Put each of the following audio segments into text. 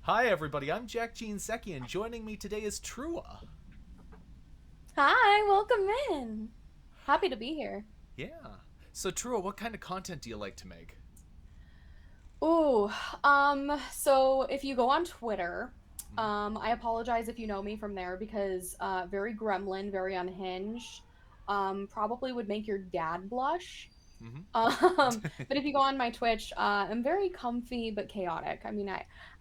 Hi everybody, I'm Jinseki and joining me today is Trua. Hi, welcome in. Happy to be here. Yeah. So Trua, what kind of content do you like to make? Ooh, so if you go on Twitter, Hmm. I apologize if you know me from there because very gremlin, very unhinged, probably would make your dad blush. Hmm. But if you go on my Twitch, I'm very comfy but chaotic.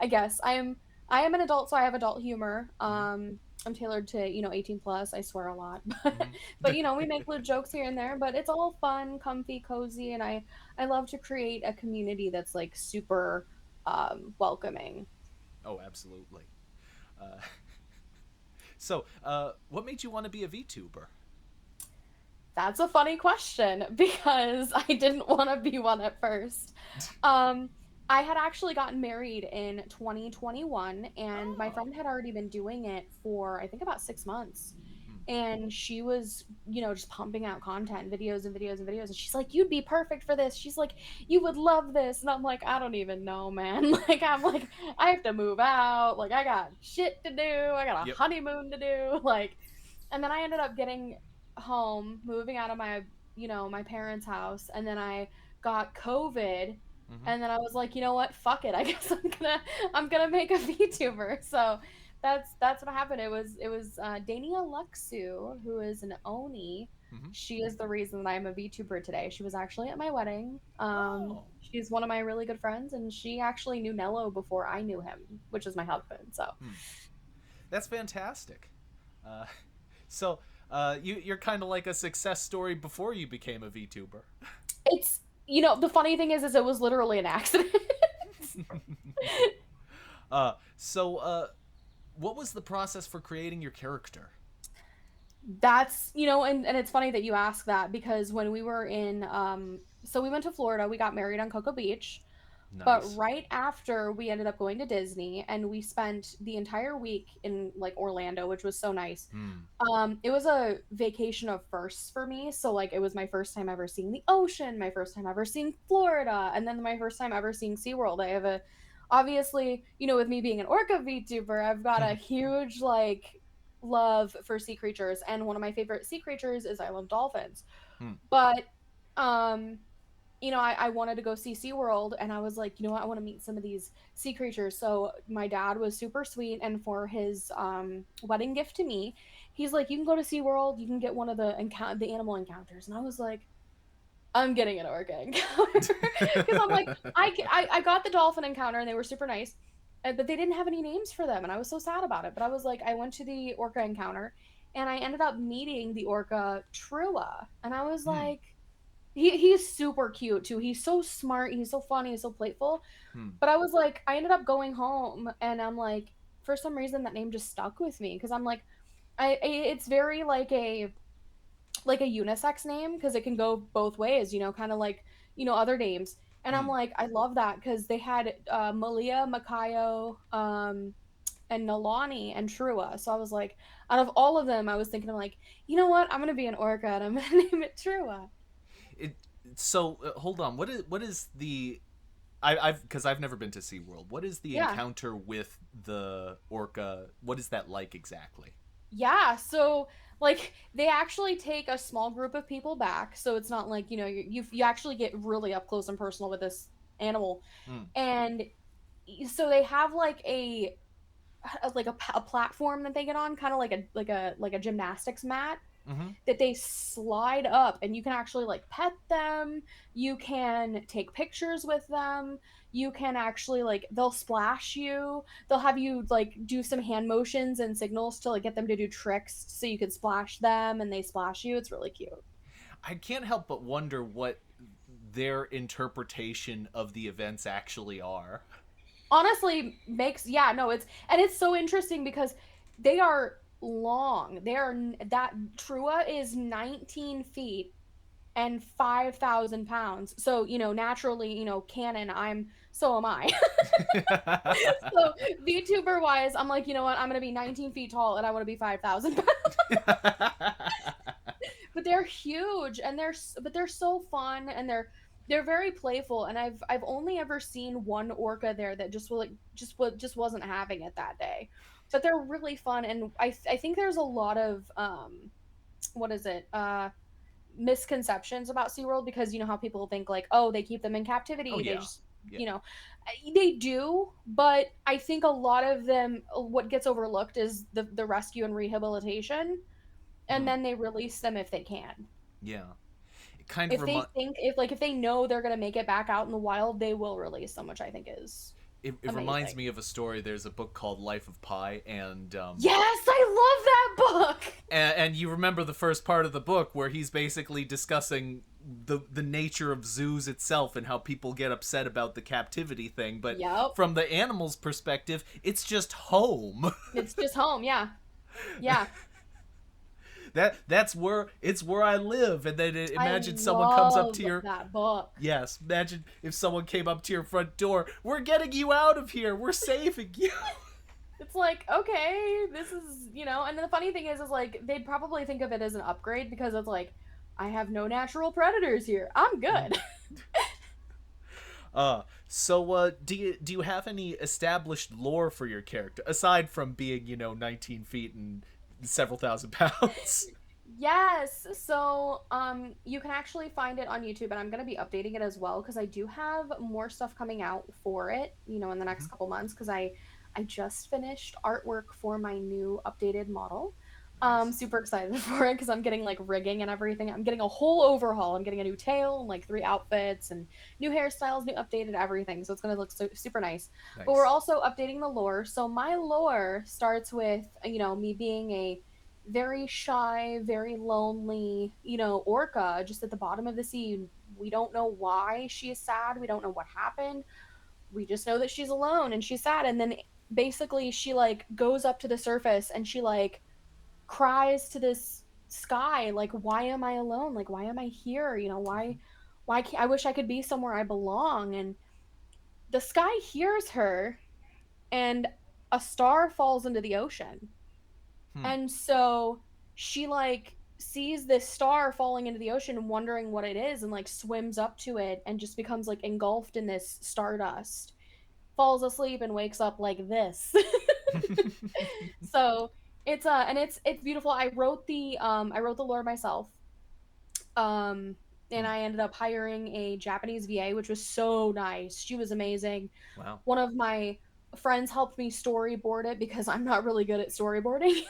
I guess I am an adult, so I have adult humor. Hmm. I'm tailored to, 18 plus. I swear a lot, but Hmm. we make little jokes here and there, but it's all fun, comfy, cozy, and I love to create a community that's like super welcoming. Oh, absolutely. Uh, what made you want to be a VTuber? That's a funny question because I didn't want to be one at first. Um, I had actually gotten married in 2021, and my Oh. friend had already been doing it for I think about 6 months. Hmm. And she was, just pumping out content, videos and videos and videos. And she's like, "You'd be perfect for this." She's like, "You would love this." And I'm like, "I don't even know, man." I'm like, I have to move out. Like, I got shit to do. I got a Yep. honeymoon to do. And then I ended up getting home, moving out of my parents' house, and then I got COVID, Hmm. and then I was like, you know what? Fuck it. I guess I'm gonna make a VTuber. So that's what happened. It was Dania Luxu, who is an Oni. Hmm. She is the reason that I'm a VTuber today. She was actually at my wedding. Oh. She's one of my really good friends, and she actually knew Nello before I knew him, which is my husband. So Hmm. That's fantastic. Uh, so, you're kind of like a success story before you became a VTuber. it's the funny thing is it was literally an accident. So, what was the process for creating your character? That's, and it's funny that you ask that because when we were so we went to Florida, we got married on Cocoa Beach, but Nice. right after we ended up going to Disney and we spent the entire week in like Orlando, which was so nice. Hmm. It was a vacation of firsts for me. So like it was my first time ever seeing the ocean, my first time ever seeing Florida, and then my first time ever seeing SeaWorld. I have a obviously, with me being an orca VTuber, I've got a huge like love for sea creatures, and one of my favorite sea creatures is I love dolphins. Hmm. But um I wanted to go see SeaWorld, and I was like, you know what, I want to meet some of these sea creatures. So my dad was super sweet, and for his wedding gift to me, he's like, you can go to SeaWorld, you can get one of the animal encounters. And I was like, I'm getting an orca encounter because I'm like, I got the dolphin encounter and they were super nice, but they didn't have any names for them, and I was so sad about it. But I was like, I went to the orca encounter, and I ended up meeting the orca Trua, and I was Hmm. like, he's super cute too. He's so smart. He's so funny. He's so playful. Hmm. But I was like, I ended up going home, and I'm like, for some reason that name just stuck with me because I'm like, it's very like a unisex name because it can go both ways, kind of like, other names. And I'm Hmm. like, I love that because they had Malia, Makayo, and Nalani and Trua. So I was like, out of all of them, I was thinking, I'm like, you know what? I'm gonna be an orca and I'm gonna name it Trua. It hold on. What is the I've because I've never been to SeaWorld. What is the Yeah. encounter with the orca? What is that like exactly? Yeah, so like they actually take a small group of people back, so it's not like, you actually get really up close and personal with this animal. Hmm. And so they have like a platform that they get on, kind of like a gymnastics mat Mm-hmm. that they slide up, and you can actually like pet them, you can take pictures with them, you can actually like they'll splash you, they'll have you like do some hand motions and signals to like get them to do tricks so you can splash them and they splash you. It's really cute. I can't help but wonder what their interpretation of the events actually are. Honestly, makes yeah, no, it's so interesting because they are long. That Trua is 19 feet and 5,000 pounds. So, naturally, canon, so am I. So, VTuber wise, I'm like, you know what? I'm going to be 19 feet tall and I want to be 5,000 pounds. But they're huge, and but they're so fun, and They're very playful, and I've only ever seen one orca there that just wasn't having it that day. But they're really fun, and I think there's a lot of what is it? Misconceptions about SeaWorld, because you know how people think like, oh, they keep them in Oh captivity. They yeah, just, yeah. you know, they do, but I think a lot of them, what gets overlooked is the rescue and rehabilitation, and Hmm. then they release them if they can. Yeah. It kind of If they think, if they know they're gonna make it back out in the wild, they will release them, which I think is it reminds amazing. me of a story. There's a book called Life of Pi, Yes, I love that book. and you remember the first part of the book where he's basically discussing the nature of zoos itself and how people get upset about the captivity thing, but Yep, from the animal's perspective, it's just home. it's just home. Yeah, yeah. That's where it's where I live. And then I imagine someone comes up love to your that book. yes, imagine if someone came up to your front door. We're getting you out of here. We're saving you. It's like, okay, this is, and the funny thing is like they'd probably think of it as an upgrade because it's like, I have no natural predators here. I'm good. Do you have any established lore for your character aside from being 19 feet and several thousand pounds? Yes. So, you can actually find it on YouTube, and I'm going to be updating it as well because I do have more stuff coming out for it, in the next Mhm. couple months because I just finished artwork for my new updated model. Nice. Super excited for it because I'm getting like rigging and everything. I'm getting a whole overhaul. I'm getting a new tail and like three outfits and new hairstyles, new updated everything. So it's going to look super nice. But we're Nice. also updating the lore. So my lore starts with, me being a very shy, very lonely, orca just at the bottom of the sea. We don't know why she is sad. We don't know what happened. We just know that she's alone and she's sad. And then basically she like goes up to the surface and she like cries to this sky, like, why am I alone? Like, why am I here? Why can't I wish I could be somewhere I belong? And the sky hears her and a star falls into the ocean. Hmm. And so she like sees this star falling into the ocean and wondering what it is and like swims up to it and just becomes like engulfed in this stardust. Falls asleep and wakes up like this. So it's beautiful. I wrote the lore myself. Um and Hmm. I ended up hiring a Japanese VA, which was so nice. She was amazing. Wow. One of my friends helped me storyboard it because I'm not really good at storyboarding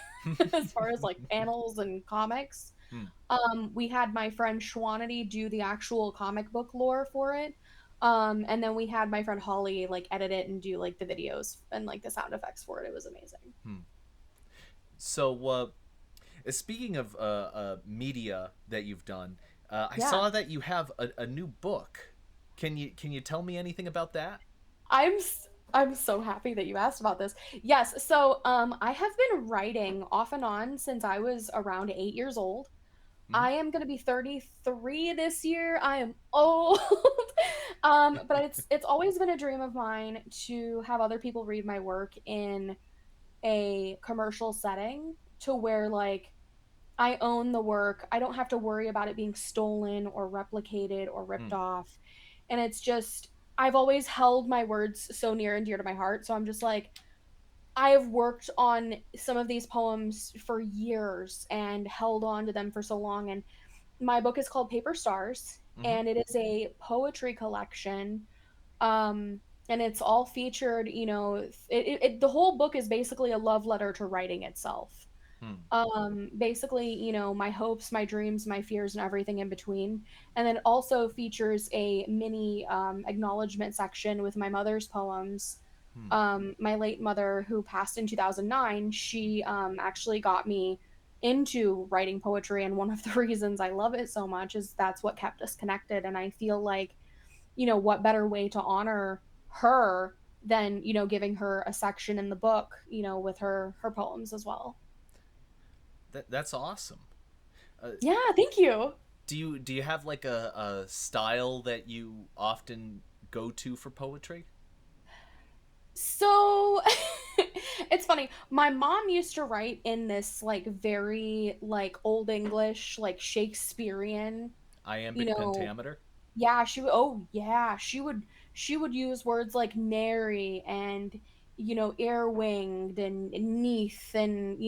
as far as like panels and comics. Hmm. We had my friend Schwanity do the actual comic book lore for it. And then we had my friend Holly like edit it and do like the videos and like the sound effects for it. It was amazing. Hmm. So, speaking of media that you've done, I Yeah. saw that you have a new book. Can you tell me anything about that? I'm so happy that you asked about this. Yes, so I have been writing off and on since I was around 8 years old. Hmm. I am going to be 33 this year. I am old. But it's always been a dream of mine to have other people read my work in a commercial setting to where like I own the work. I don't have to worry about it being stolen or replicated or ripped Hmm. off. And it's just, I've always held my words so near and dear to my heart. So I'm just like, I have worked on some of these poems for years and held on to them for so long. And my book is called Paper Stars, Hmm. and it is a poetry collection. Um, and it's all featured, the whole book is basically a love letter to writing itself. Hmm. Basically, my hopes, my dreams, my fears, and everything in between. And then it also features a mini acknowledgement section with my mother's poems. Hmm. My late mother, who passed in 2009, she actually got me into writing poetry. And one of the reasons I love it so much is that's what kept us connected. And I feel like, what better way to honor her than, giving her a section in the book, with her poems as well. That's awesome. Uh, Yeah, thank you. do you have like a style that you often go to for poetry? So it's funny. My mom used to write in this like very like old English, like Shakespearean, you Iambic know, pentameter. Yeah, she would. Oh, yeah, she would use words like nary and air winged and neath and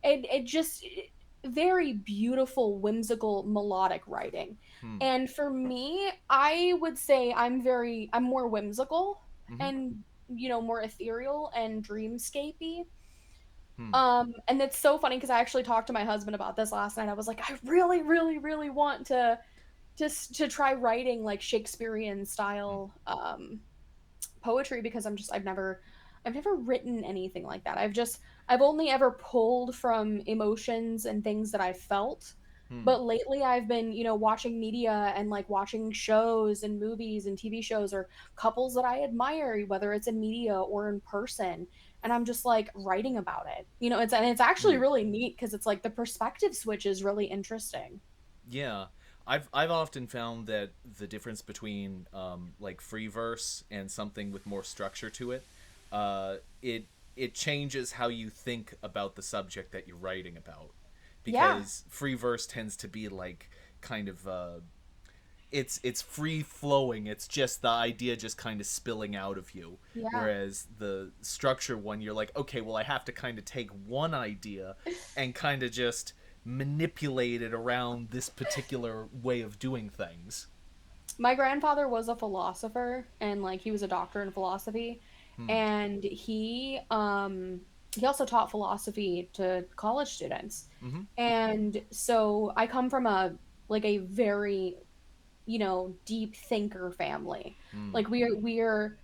it just very beautiful, whimsical, melodic writing. Hmm. And for me, I would say I'm more whimsical Mm-hmm. and more ethereal and dreamscapey. Hmm. And it's so funny because I actually talked to my husband about this last night. I was like, I really, really, really want to try writing like Shakespearean Hmm. style poetry because I've never written anything like that. I've only ever pulled from emotions and things that I felt. Hmm. But lately I've been, watching media and like watching shows and movies and TV shows or couples that I admire, whether it's in media or in person. And I'm just like writing about it. It's actually Hmm. really neat because it's like the perspective switch is really interesting. Yeah, I've often found that the difference between like free verse and something with more structure to it, it changes how you think about the subject that you're writing about, Yeah. because free verse tends to be like kind of it's free flowing. It's just the idea just kind of spilling out of you. Yeah. Whereas the structure one, you're like, okay, well, I have to kind of take one idea and kind of just manipulate it around this particular way of doing things. My grandfather was a philosopher and like he was a doctor in philosophy Hmm. and he also taught philosophy to college students. Mm-hmm. And so I come from a very deep thinker family. Hmm. Like we're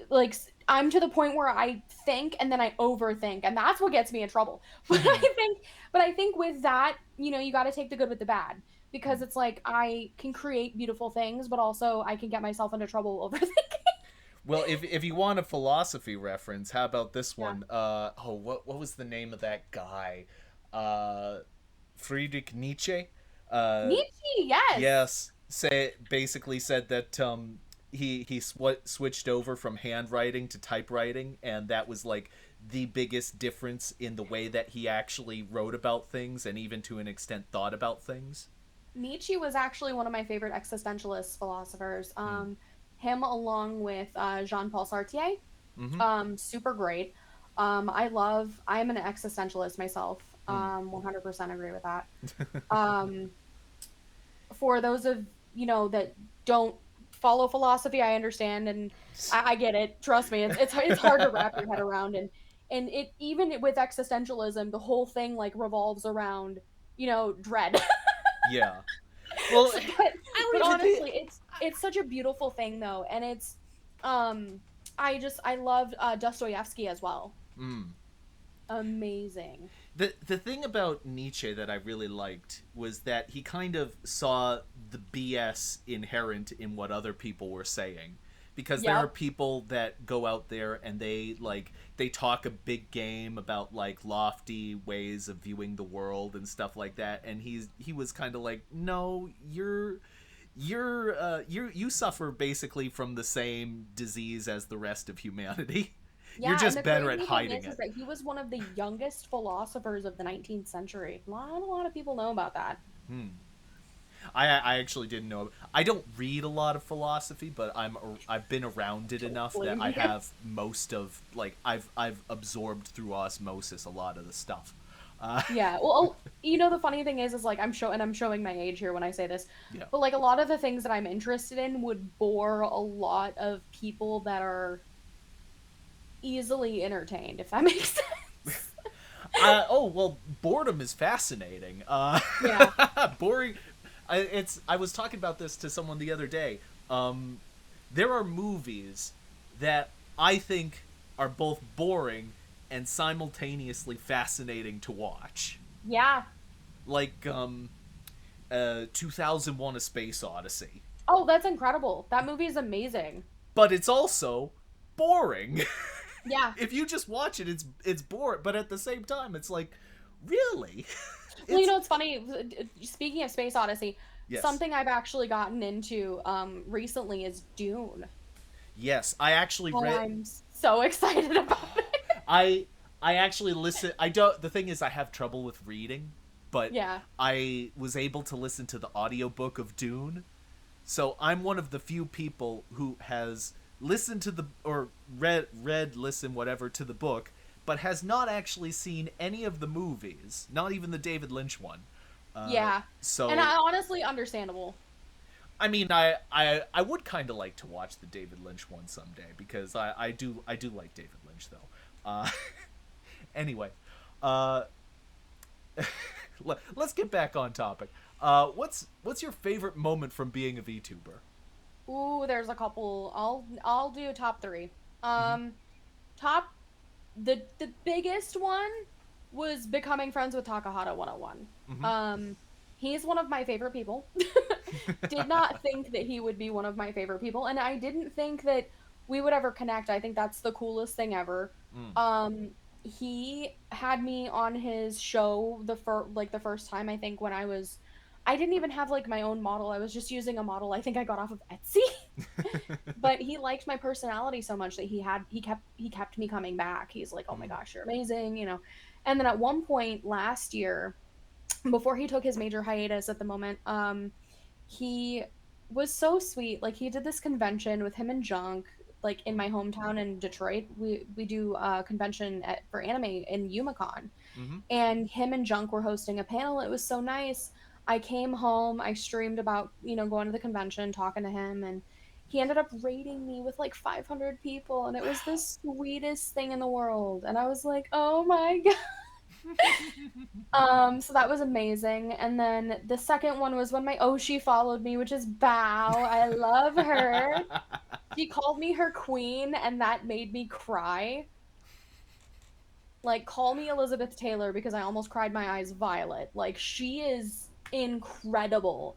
like I'm to the point where I think and then I overthink, and that's what gets me in trouble. But I think with that, you got to take the good with the bad because it's like I can create beautiful things, but also I can get myself into trouble overthinking. Well, if you want a philosophy reference, how about this Yeah. one? What was the name of that guy? Uh, Friedrich Nietzsche. Uh, Nietzsche, yes. Yes, basically said that switched over from handwriting to typewriting, and that was like the biggest difference in the way that he actually wrote about things, and even to an extent thought about things. Nietzsche was actually one of my favorite existentialist philosophers. Hmm. Him along with Jean-Paul Sartre. Mm-hmm. Super great. I'm an existentialist myself. Hmm. 100% agree with that. Um, for those of that don't follow philosophy, I understand and I get it. Trust me, it's hard to wrap your head around and it even with existentialism, the whole thing like revolves around dread. Yeah. Well, but I but don't even think. honestly, it's such a beautiful thing though, and it's um I love Dostoevsky as well. Mm. Amazing. The thing about Nietzsche that I really liked was that he kind of saw the BS inherent in what other people were saying. Because there are Yep. people that go out there and they talk a big game about like lofty ways of viewing the world and stuff like that, and he was kind of like, no, you suffer basically from the same disease as the rest of humanity. You're Yeah, and just the better at crazy thing hiding is it. that he was one of the youngest philosophers of the 19th century. Not a lot of people know about that. Hmm. I actually didn't know. I don't read a lot of philosophy, but I've been around it Don't enough that blame I you. have most of like I've absorbed through osmosis a lot of the stuff. Yeah. Well, the funny thing is like I'm showing my age here when I say this, Yeah. but like a lot of the things that I'm interested in would bore a lot of people that are easily entertained, if that makes sense. Oh well, boredom is fascinating. Yeah. Boring. I was talking about this to someone the other day. There are movies that I think are both boring and simultaneously fascinating to watch. Yeah. Like 2001: A Space Odyssey. Oh, that's incredible. That movie is amazing. But it's also boring. Yeah. If you just watch it, it's boring. But at the same time, it's like, really, Well, it's it's funny. Speaking of Space Odyssey, yes, something I've actually gotten into recently is Dune, yes. I actually and read. I'm so excited about it. I I actually listen. I don't. The thing is, I have trouble with reading, but Yeah. I was able to listen to the audiobook of Dune. So I'm one of the few people who has listened to the or read listen whatever to the book, but has not actually seen any of the movies, not even the David Lynch one. Yeah. And So I honestly understandable. I mean, I would kind of like to watch the David Lynch one someday because I do like David Lynch though. Anyway, uh, let's get back on topic. What's your favorite moment from being a VTuber? Ooh, there's a couple. I'll do top 3. Mm-hmm. Um top the biggest one was becoming friends with Takahata 101. Mm-hmm. He's one of my favorite people. Did not think that he would be one of my favorite people, and I didn't think that we would ever connect. I think that's the coolest thing ever. Mm. He had me on his show the first time, I think, when I didn't even have like my own model. I was just using a model I think I got off of Etsy. But he liked my personality so much that he kept me coming back. He's like, "Oh my Mm. gosh, you're amazing," you know. And then at one point last year, before he took his major hiatus at the moment, he was so sweet. Like he did this convention with him and Junk, like in Mm. my hometown in Detroit. We do a convention for anime in Umicon, Mm-hmm. and him and Junk were hosting a panel. It was so nice. I came home, I streamed about, going to the convention, talking to him, and he ended up rating me with like 500 people, and it was the Wow. sweetest thing in the world. And I was like, "Oh my God." So that was amazing. And then the second one was when my Oshi followed me, which is Bao. I love her. She called me her queen, and that made me cry. Like, call me Elizabeth Taylor because I almost cried my eyes violet. Like, she is incredible.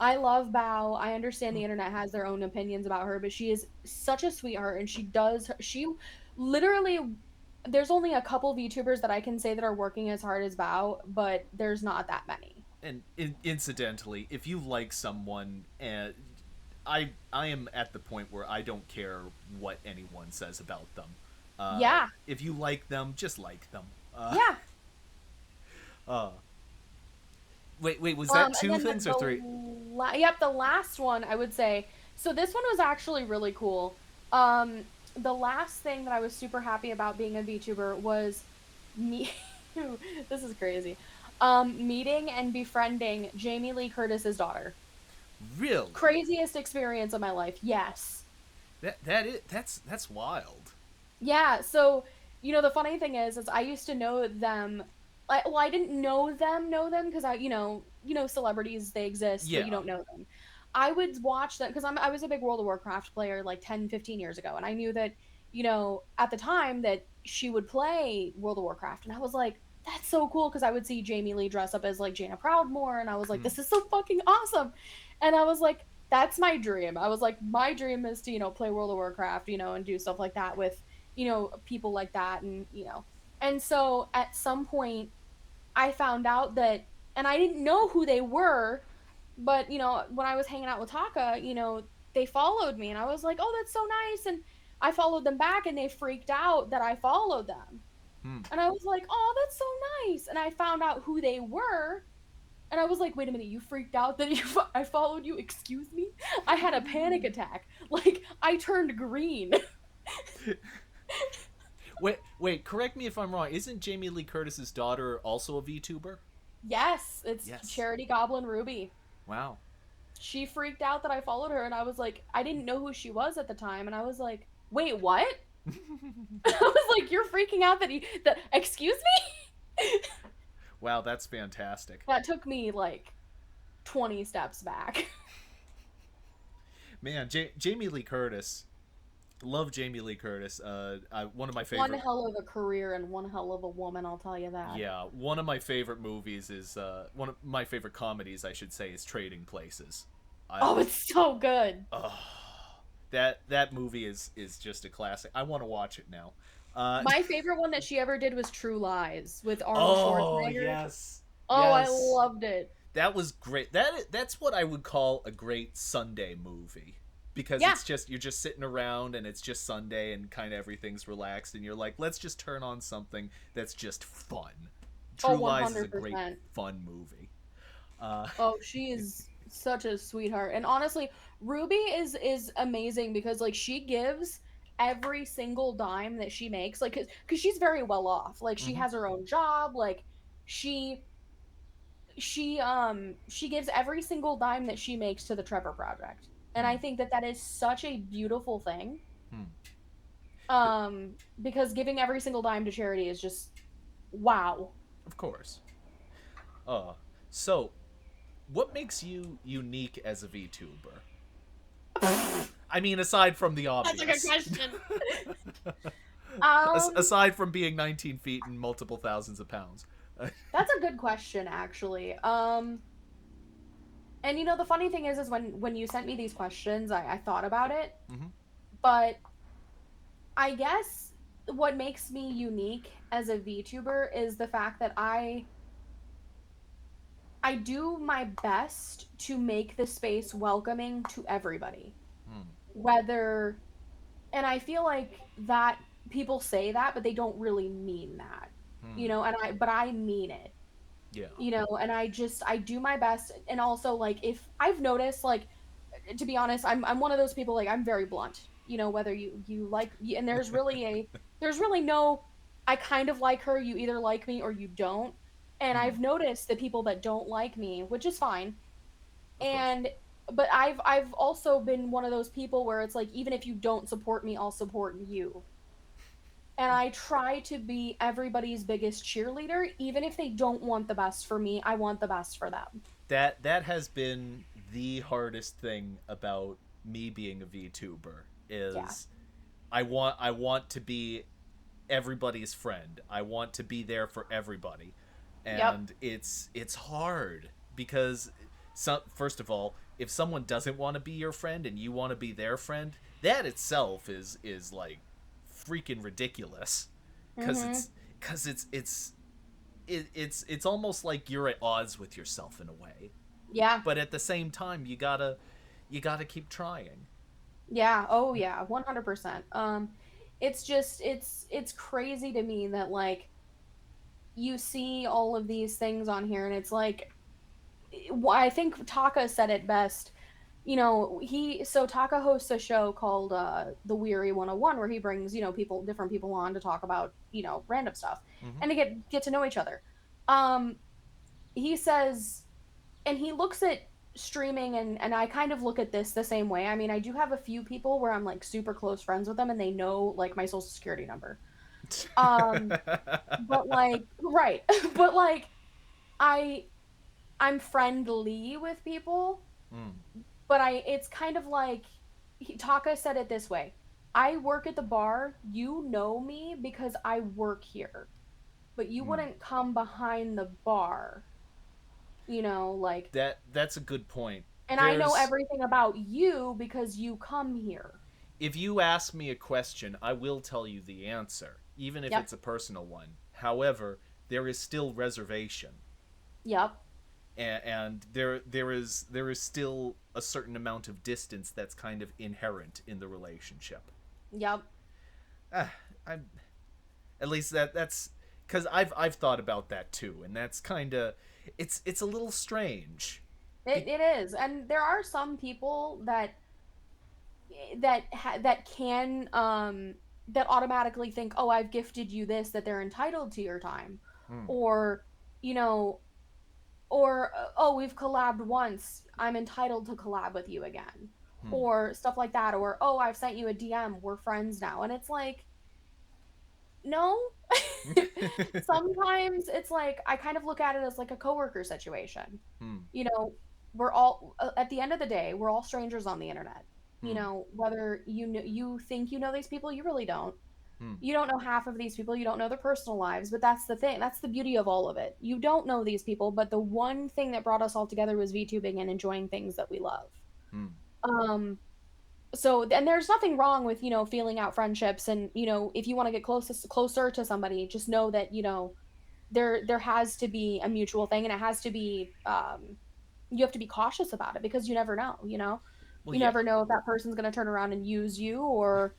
I love Bao. I understand the internet has their own opinions about her, but she is such a sweetheart, and she literally, there's only a couple VTubers that I can say that are working as hard as Bao, but there's not that many. And incidentally, if you like someone, and I am at the point where I don't care what anyone says about them. Yeah. If you like them, just like them. Yeah. Uh, wait, was that And two then things or three? yep, the last one I would say. So this one was actually really cool. Um, the last thing that I was super happy about being a VTuber was me. This is crazy. Meeting and befriending Jamie Lee Curtis's daughter. Really? Craziest experience of my life. Yes. That's wild. Yeah, so the funny thing is I used to know them. I didn't know them because celebrities, they exist, but you Yeah. don't know them. I would watch them because I was a big World of Warcraft player like 10, 15 years ago, and I knew that at the time that she would play World of Warcraft, and I was like, that's so cool because I would see Jamie Lee dress up as like Jaina Proudmoore, and I was like, Hmm. this is so fucking awesome, and I was like, that's my dream. I was like, my dream is to play World of Warcraft, and do stuff like that with people like that. And so at some point I found out that, and I didn't know who they were, but when I was hanging out with Taka, they followed me, and I was like, oh, that's so nice. And I followed them back, and they freaked out that I followed them. Hmm. And I was like, oh, that's so nice. And I found out who they were, and I was like, wait a minute, you freaked out that I followed you? Excuse me? I had a panic attack. Like, I turned green. Wait. Correct me if I'm wrong. Isn't Jamie Lee Curtis's daughter also a VTuber? Yes, it's Yes. Charity Goblin Ruby. Wow. She freaked out that I followed her, and I was like, I didn't know who she was at the time, and I was like, wait, what? I was like, you're freaking out that excuse me? Wow, that's fantastic. That took me like 20 steps back. Man, Jamie Lee Curtis. Love Jamie Lee Curtis. One of my One favorite. hell of a career and one hell of a woman, I'll tell you that. Yeah, one of my favorite movies is one of my favorite comedies, I should say, is Trading Places. I Oh, it's so good. oh, that movie is just a classic. I want to watch it now. Uh, My favorite one that she ever did was True Lies with Arnold oh Schwarzenegger. yes, Oh, I yes, loved it. that was great. That's what I would call a great Sunday movie because Yeah. it's just you're just sitting around and it's just Sunday and kind of everything's relaxed and you're like, let's just turn on something that's just fun. Oh, True Lies is a great 100%. fun movie. Uh, Oh, she is such a sweetheart. And honestly, Ruby is amazing because like she gives every single dime that she makes, like cuz she's very well off. Like she Mm-hmm. has her own job, like she she gives every single dime that she makes to the Trevor project. And I Hmm. think that that is such a beautiful thing. Hmm. Because giving every single dime to charity is just wow. Of course. Uh, so what makes you unique as a VTuber? That's I mean, aside from the a good obvious. question. Um, Aside from being 19 feet and multiple thousands of pounds. that's a good question, actually. And you know, the funny thing is when you sent me these questions, I thought about it, Mm-hmm. but I guess what makes me unique as a VTuber is the fact that I do my best to make the space welcoming to everybody. Hmm. Whether and I feel like that people say that, but they don't really mean that. Hmm. You know, and I mean it. Yeah. You know, and I do my best. And also like if I've noticed, like, to be honest, I'm one of those people, like I'm very blunt, you know, whether you like, and there's really no, I kind of like her, you either like me or you don't. And Hmm. I've noticed the people that don't like me, which is fine. Of course. And but I've also been one of those people where it's like, even if you don't support me, I'll support you. And I try to be everybody's biggest cheerleader. Even if they don't want the best for me, I want the best for them. That has been the hardest thing about me being a VTuber Yeah. is I want to be everybody's friend. I want to be there for everybody. Yep. And it's hard because first of all, if someone doesn't want to be your friend and you want to be their friend, that itself is like freaking ridiculous cuz Mhm. it's almost like you're at odds with yourself in a way. Yeah. But at the same time, you gotta keep trying. Yeah. Oh yeah. 100%. It's just it's crazy to me that like you see all of these things on here and it's like I think Taka said it best. You know, Taka hosts a show called The Weary 101 where he brings, you know, different people on to talk about, you know, random stuff Mm-hmm. and to get to know each other. Um he says, and he looks at streaming, and I kind of look at this the same way. I mean, I do have a few people where I'm like super close friends with them and they know like my social security number. Um but like right, but like I I'm friendly with people, Mm. but it's kind of like Taka said it this way. I work at the bar, you know me because I work here, but you Mm. wouldn't come behind the bar, you know, like, That's a good point. and I know There's everything about you because you come here. If you ask me a question, I will tell you the answer, even if Yep. it's a personal one. However, there is still reservation, Yep. and there is still a certain amount of distance that's kind of inherent in the relationship. Yep. Ah, I'm at least that's because I've thought about that too, and that's kind of it's a little strange. Be- It is. And there are some people that can that automatically think, "Oh, I've gifted you this, that they're entitled to your time." hmm, Or, you know, or oh, we've collabed once, I'm entitled to collab with you again. hmm. Or stuff like that, or oh, I've sent you a DM, we're friends now. And it's like, no. Sometimes it's like I kind of look at it as like a coworker situation. Hmm, You know, we're all at the end of the day, we're all strangers on the internet. You hmm, know, whether you think you know these people, you really don't. hmm, You don't know half of these people, you don't know their personal lives, but that's the thing. That's the beauty of all of it. You don't know these people, but the one thing that brought us all together was VTubing and enjoying things that we love. hmm. Um so and there's nothing wrong with, you know, feeling out friendships, and you know, if you want to get closer to somebody, just know that, you know, there has to be a mutual thing, and it has to be you have to be cautious about it because you never know, you know. Well, You yeah. never know if that person's going to turn around and use you, or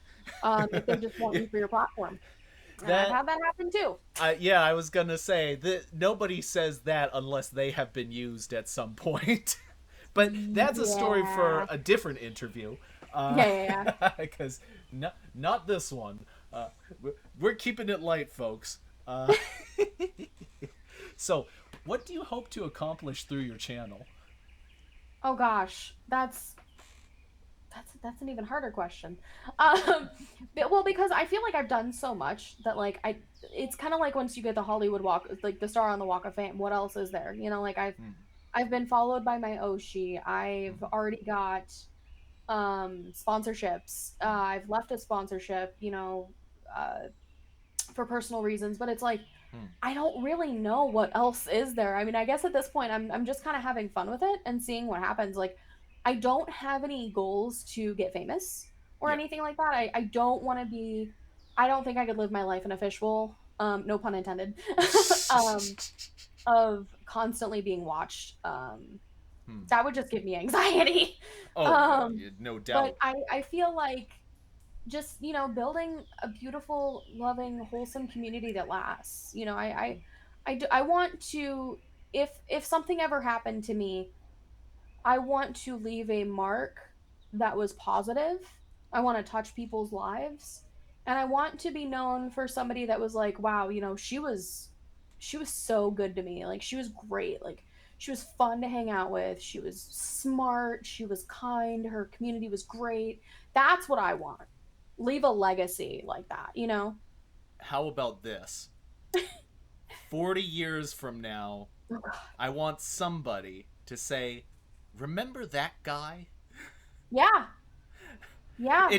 if they just want you for your platform. And I've that had that happen too. yeah, I was gonna say that nobody says that unless they have been used at some point. But that's a story for Yeah. a different interview. Yeah, yeah, Because not this one. Uh, we're keeping it light, folks. yeah. So, what do you hope to accomplish through your channel? Oh gosh, that's an even harder question. Um, well, because I feel like I've done so much that like it's kind of like once you get the Hollywood walk, like the star on the Walk of Fame. What else is there? You know, like Hmm. I've been followed by my Oshi. I've Hmm. already got sponsorships. I've left a sponsorship, uh for personal reasons, but it's like Hmm. I don't really know what else is there. I mean, I guess at this point I'm just kind of having fun with it and seeing what happens. Like I don't have any goals to get famous or Yeah. anything like that. I don't want to be I don't think I could live my life in a fishbowl. No pun intended. um of constantly being watched. Hmm. That would just give me anxiety. Oh, Um no but doubt. I feel like just building a beautiful, loving, wholesome community that lasts. I want to, if something ever happened to me, I want to leave a mark that was positive. I want to touch people's lives, and I want to be known for somebody that was like, wow, she was so good to me. Like she was great. Like she was fun to hang out with. She was smart, she was kind, her community was great. That's what I want. Leave a legacy like that. How about this? 40 years from now, Oh, God. I want somebody to say, "Remember that guy?" Yeah. Yeah.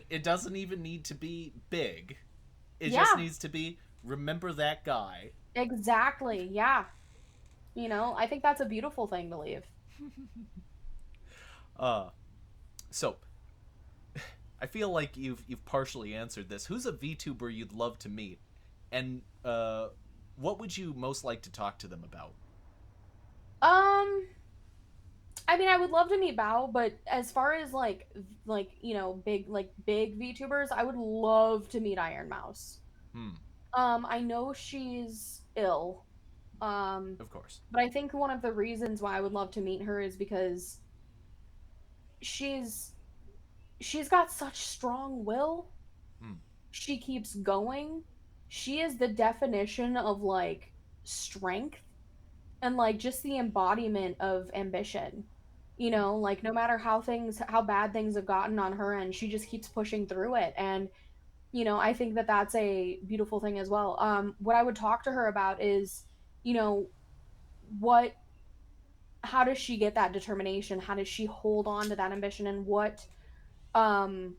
It doesn't even need to be big. It just Yeah. needs to be, "Remember that guy?" Exactly. Yeah. I think that's a beautiful thing to leave. Uh so I feel like you've partially answered this. Who's a VTuber you'd love to meet? And what would you most like to talk to them about? Um, I mean, I would love to meet Bao, but as far as big VTubers, I would love to meet Iron Mouse. Hmm, I know she's ill. Um, of course. but I think one of the reasons why I would love to meet her is because she's she's got such strong will. Hmm, She keeps going. She is the definition of like strength and like just the embodiment of ambition. Like no matter how bad things have gotten on her end, she just keeps pushing through it. And I think that that's a beautiful thing as well. What I would talk to her about is, you know, what how does she get that determination? How does she hold on to that ambition, and um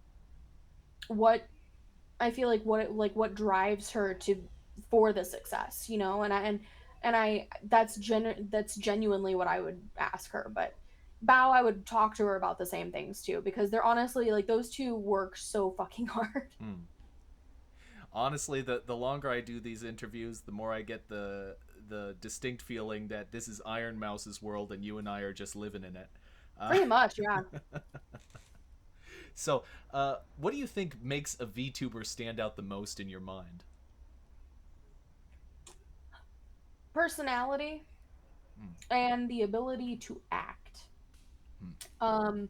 what I feel like what drives her to for the success, and I that's genuinely what I would ask her. But Bao, I would talk to her about the same things too, because they're honestly like those two work so fucking hard. hmm. Honestly, the longer I do these interviews, the more I get the distinct feeling that this is Iron Mouse's world and you and I are just living in it. Uh, Pretty much, yeah. so, what do you think makes a VTuber stand out the most in your mind? Personality Hmm, and the ability to act. hmm, Um,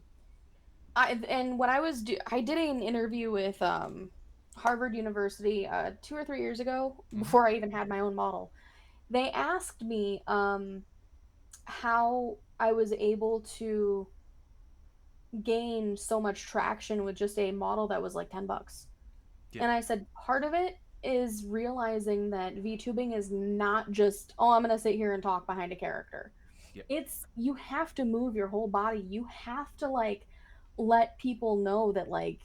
and when I did an interview with Harvard University 2 or 3 years ago hmm. before I even had my own model. They asked me how I was able to gain so much traction with just a model that was like $10. Yeah, And I said, part of it is realizing that VTubing is not just, oh, I'm going to sit here and talk behind a character. yeah. It's, you have to move your whole body. You have to like let people know that like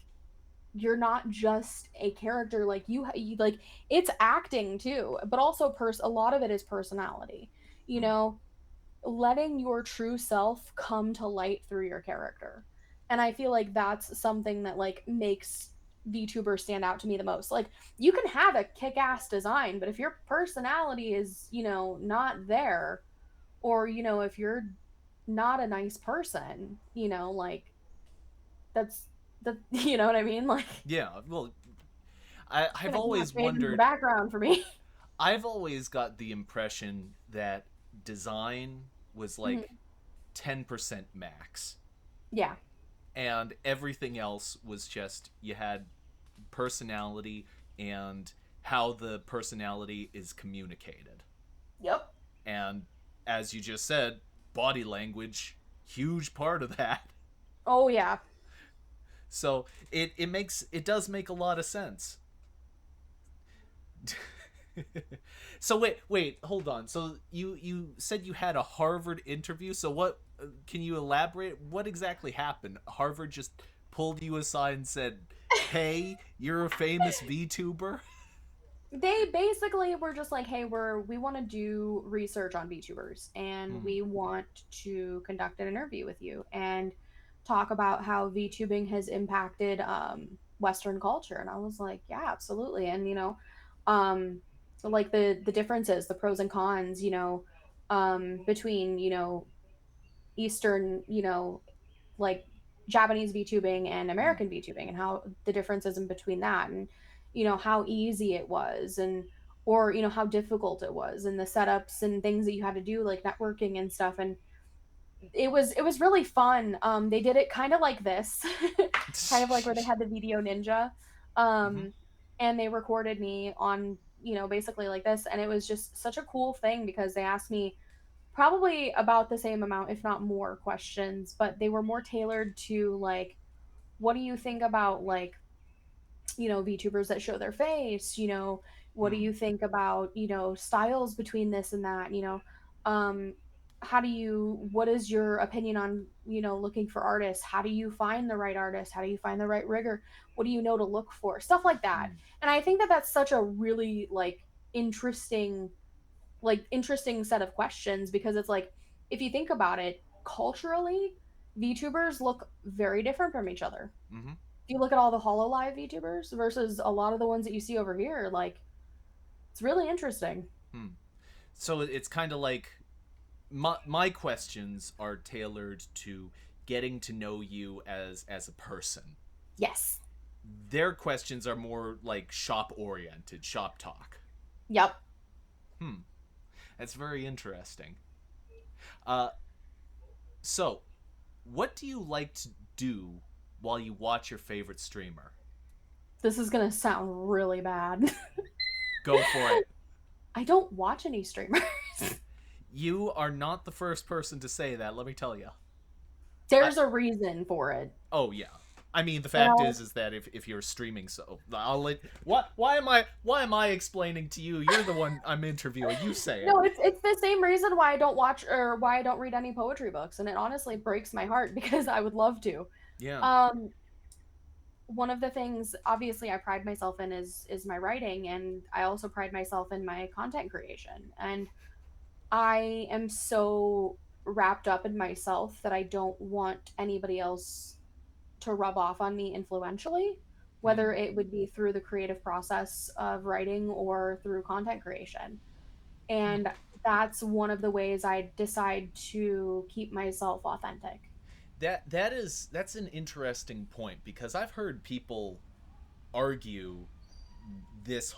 you're not just a character. Like you like it's acting too, but also a lot of it is personality. You Hmm, know, letting your true self come to light through your character. And I feel like that's something that like makes VTubers stand out to me the most. Like you can have a kick-ass design, but if your personality is, not there, or if you're not a nice person, like that's that you know what I mean? Like yeah. Well, I've gonna come out always faded in the wondered. background for me. I've always got the impression that design was like Mhm. 10% max. Yeah. And everything else was just you had personality and how the personality is communicated. Yep. And as you just said, body language, huge part of that. Oh yeah. So it does make a lot of sense. So wait, hold on. So you said you had a Harvard interview. So what can you elaborate? What exactly happened? Harvard just pulled you aside and said, "Hey, you're a famous VTuber." They basically were just like, "Hey, we want to do research on VTubers, and Hmm. we want to conduct an interview with you and talk about how VTubing has impacted Western culture." And I was like, "Yeah, absolutely." And um, like the differences, the pros and cons, between Eastern, like Japanese VTubing and Hmm. American VTubing, and how the differences in between that, and how easy it was, and or how difficult it was, and the setups and things that you had to do, like networking and stuff. And it was really fun. They did it kind of like this, kind of like where they had the video ninja, Mm-hmm. um, and they recorded me on basically like this, and it was just such a cool thing because they asked me probably about the same amount, if not more, questions, but they were more tailored to like, what do you think about like, VTubers that show their face? What do Hmm. you think about, styles between this and that? Um, what is your opinion on, looking for artists? How do you find the right artist? How do you find the right rigger? What do you know to look for? Stuff like that. Hmm. And I think that that's such a really interesting interesting set of questions, because it's like, if you think about it culturally, VTubers look very different from each other. Mm-hmm. If you look at all the HoloLive VTubers versus a lot of the ones that you see over here, like, it's really interesting. Hmm. So it's kind of like my questions are tailored to getting to know you as a person. Yes. Their questions are more like shop oriented, shop talk. Yep. Hmm, that's very interesting. Uh, so what do you like to do while you watch your favorite streamer? This is gonna sound really bad. Go for it. I don't watch any streamers. You are not the first person to say that. Let me tell you. I There's a reason for it. Oh yeah. I mean, the And fact is that if you're streaming, so I'll let what why am I explaining to you? You're the one I'm interviewing. You say it. no, it's the same reason why I don't watch or why I don't read any poetry books, and it honestly breaks my heart because I would love to. Yeah. Um, one of the things obviously I pride myself in is my writing, and I also pride myself in my content creation. And I am so wrapped up in myself that I don't want anybody else to rub off on me influentially, whether Hmm. it would be through the creative process of writing or through content creation. And Hmm. that's one of the ways I decide to keep myself authentic. That's an interesting point because I've heard people argue this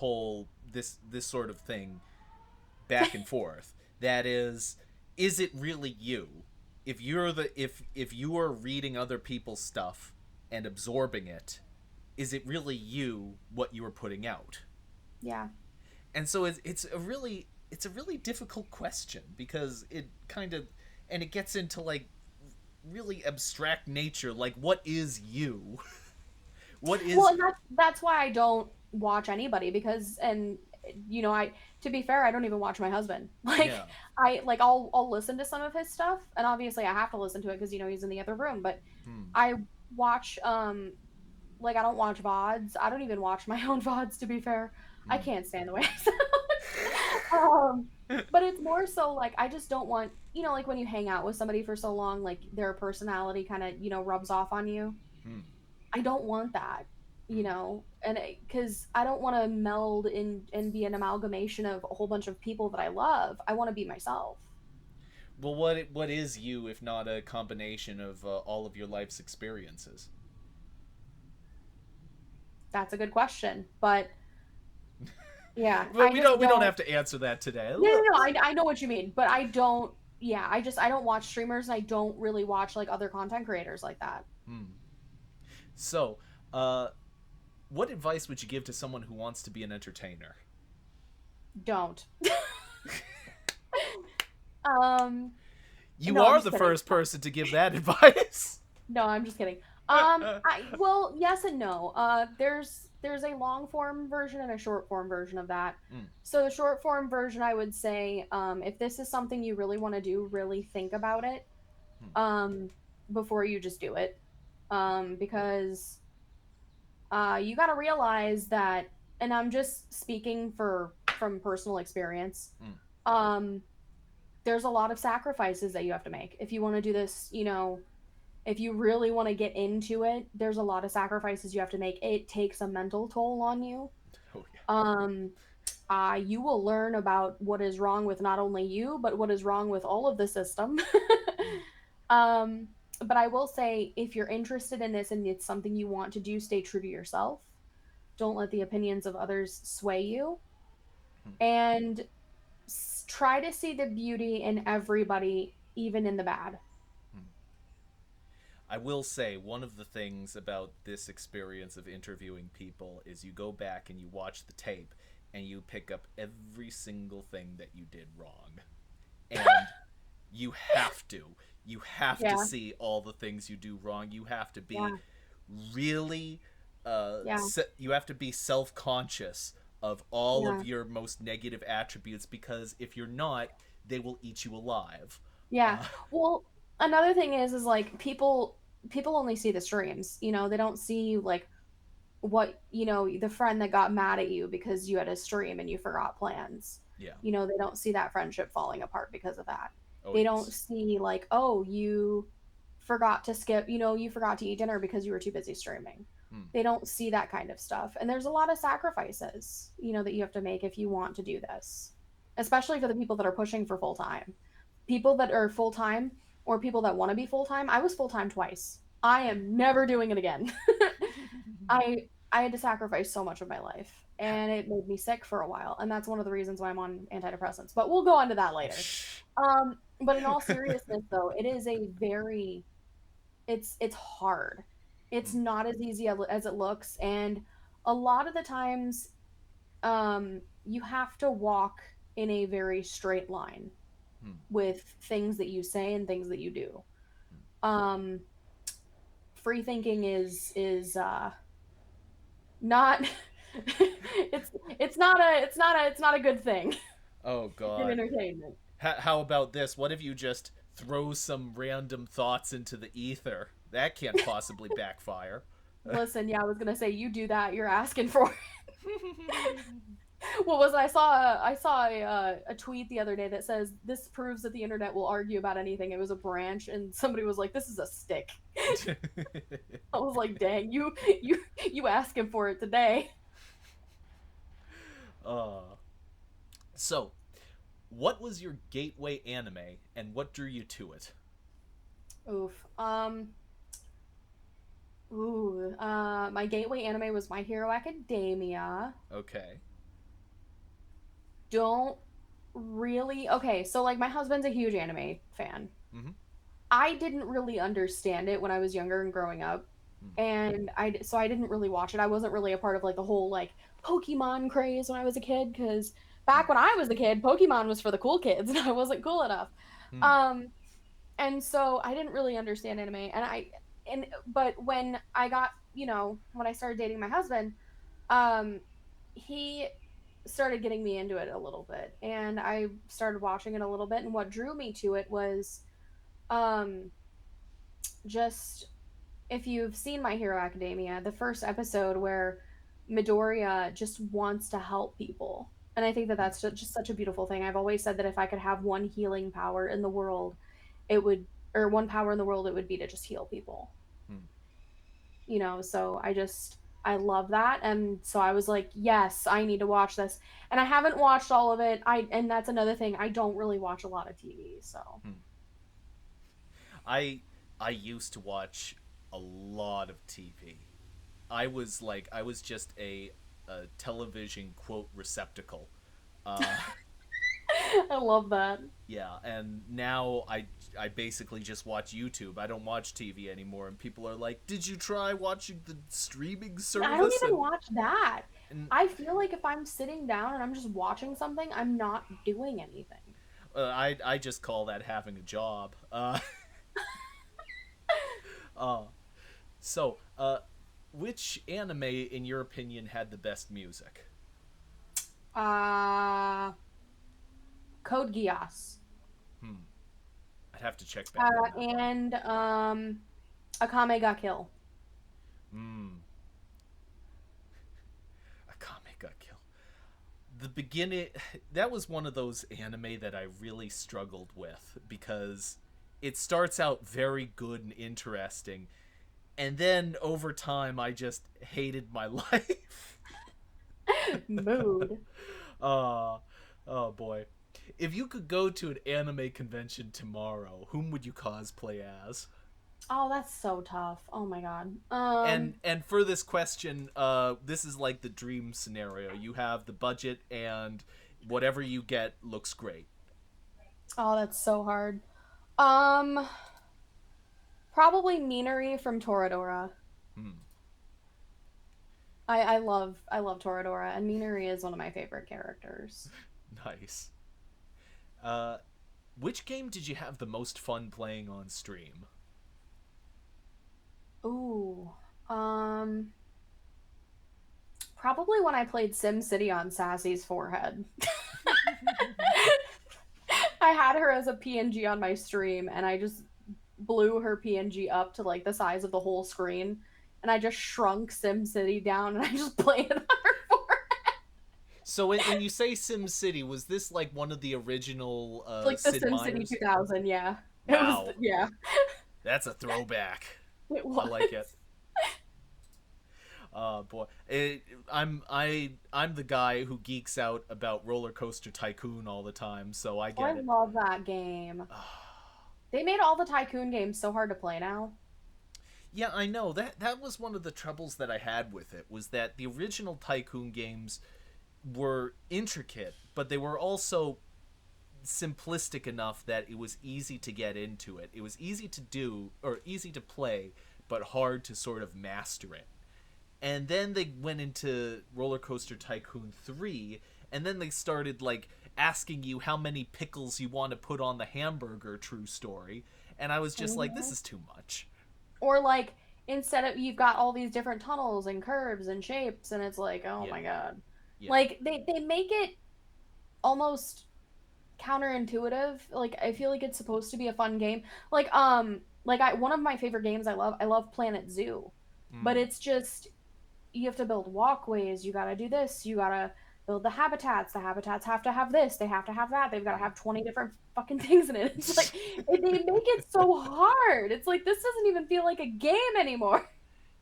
sort of thing back and forth. That is it really you? If you are reading other people's stuff and absorbing it, is it really you what you are putting out? Yeah. And so it's a really difficult question because it kind of and it gets into like really abstract nature like what is you? What Well, is and that's why I don't watch anybody, because and I to be fair, I don't even watch my husband. Like, yeah. I'll listen to some of his stuff, and obviously I have to listen to it because he's in the other room, but Hmm. I watch like, I don't watch VODs. I don't even watch my own VODs, to be fair. I Hmm. can't stand the way I sound. um but it's more so like, I just don't want, like, when you hang out with somebody for so long, like their personality kind of, rubs off on you. Hmm. I don't want that, Hmm. and because I don't want to meld in and be an amalgamation of a whole bunch of people that I love. I want to be myself. Well, what is you if not a combination of all of your life's experiences? That's a good question, but yeah, But I we just don't don't. have to answer that today. No, no, no. I know what you mean, but I don't. yeah, I don't watch streamers, and I don't really watch like other content creators like that. Hmm. So, uh, what advice would you give to someone who wants to be an entertainer? Don't. um, You no, I'm are just the kidding. first person to give that advice. No, I'm just kidding. I well, yes and no. There's a long form version and a short form version of that. Mm, So the short form version, I would say, if this is something you really want to do, really think about it, mm, um, before you just do it, because you got to realize that, and I'm just speaking from personal experience. mm. Um, there's a lot of sacrifices that you have to make if you want to do this. If you really want to get into it, there's a lot of sacrifices you have to make. It takes a mental toll on you. Oh yeah. Um, you will learn about what is wrong with not only you, but what is wrong with all of the system. Mm, um, but I will say, if you're interested in this and it's something you want to do, stay true to yourself. Don't let the opinions of others sway you. mm, And try to see the beauty in everybody, even in the bad. mm. I will say one of the things about this experience of interviewing people is you go back and you watch the tape and you pick up every single thing that you did wrong. And you have to. You have to Yeah, see all the things you do wrong. You have to be yeah, really yeah, you have to be self-conscious of all of yeah. your most negative attributes because if you're not, they will eat you alive. Yeah. Uh, Well, another thing is like people only see the streams. They don't see like what, the friend that got mad at you because you had a stream and you forgot plans. yeah. They don't see that friendship falling apart because of that. Oh They don't yes. see like, oh, you forgot to skip, you forgot to eat dinner because you were too busy streaming. Hmm. They don't see that kind of stuff. And there's a lot of sacrifices, that you have to make if you want to do this, especially for the people that are pushing for full time. People that are full time or people that want to be full time. I was full time twice. I am never doing it again. I had to sacrifice so much of my life and it made me sick for a while. And that's one of the reasons why I'm on antidepressants. But we'll go on to that later. But in all seriousness though, it is a very it's hard. It's Hmm. not as easy as it looks, and a lot of the times you have to walk in a very straight line Hmm. with things that you say and things that you do. Hmm. um Free thinking is not it's not a good thing Oh in god. entertainment. How about this? What if you just throw some random thoughts into the ether? That can't possibly backfire. Listen, yeah, I was gonna say, you do that, you're asking for what was it? I saw a tweet the other day that says this proves that the internet will argue about anything. It was a branch, and somebody was like, "This is a stick." I was like, "Dang, you asking for it today?" uh, so, what was your gateway anime, and what drew you to it? Oof. My gateway anime was My Hero Academia. Okay. Don't really. Okay, so like my husband's a huge anime fan. Mm-hmm. I didn't really understand it when I was younger and growing up. And I didn't really watch it. I wasn't really a part of like the whole like Pokemon craze when I was a kid, cuz back when I was a kid, Pokemon was for the cool kids and I wasn't cool enough. Mm-hmm. Um and so I didn't really understand anime, but when I got, when I started dating my husband, um he started getting me into it a little bit, and I started watching it a little bit, and what drew me to it was um just, if you've seen My Hero Academia, the first episode where Midoriya just wants to help people. And I think that that's just such a beautiful thing. I've always said that if I could have one healing power in the world, it would, or one power in the world, it would be to just heal people. Mm-hmm. So I love that. And so I was like, yes, I need to watch this. And I haven't watched all of it. And that's another thing. I don't really watch a lot of TV. So, I I used to watch a lot of TV. I was just a television quote receptacle. Uh, I love that. Yeah, and now I basically just watch YouTube. I don't watch TV anymore, and people are like, "Did you try watching the streaming I don't service?" even watch that. And I feel like if I'm sitting down and I'm just watching something, I'm not doing anything. I just call that having a job. Uh, so which anime, in your opinion, had the best music? Uh, Code Geass. Hmm, I'd have to check back on that one. And Akame ga Kill. Hmm, Akame got killed. The beginning, that was one of those anime that I really struggled with because it starts out very good and interesting, and then over time I just hated my life. Mood. uh oh boy. If you could go to an anime convention tomorrow, whom would you cosplay as? Oh, that's so tough. Oh my god. And for this question, this is like the dream scenario. You have the budget and whatever you get looks great. Oh, that's so hard. Um, Probably Minori from Toradora. Hmm, I love Toradora, and Minori is one of my favorite characters. nice. Uh, which game did you have the most fun playing on stream? Ooh. Um, Probably when I played Sim City on Sassy's forehead. I had her as a PNG on my stream, and I just blew her PNG up to like the size of the whole screen, and I just shrunk Sim City down, and I just played it on her forehead. So when you say Sim City, was this like one of the original Like the Sid Sim City Meier's? 2000, yeah. It was, Wow, yeah, that's a throwback. it I was. like it. Boy, I'm the guy who geeks out about Roller Coaster Tycoon all the time, so I Oh, I get it. love that game. They made all the Tycoon games so hard to play now. Yeah, I know that was one of the troubles that I had with it was that the original Tycoon games were intricate, but they were also simplistic enough that it was easy to get into it. It was easy to do or easy to play, but hard to sort of master it. And then they went into Roller Coaster Tycoon 3, and then they started like asking you how many pickles you want to put on the hamburger, true story. And I was just like, this Mhm. is too much. Or like instead of you've got all these different tunnels and curves and shapes, and it's like, oh Yeah. my god. Yeah. Like they make it almost counterintuitive. Like I feel like it's supposed to be a fun game. Like I one of my favorite games I love Planet Zoo. But Mm. it's just you have to build walkways, you got to do this, you got to build the habitats have to have this, they have to have that, they've got to have 20 different fucking things in it. It's like they make it so hard. It's like this doesn't even feel like a game anymore.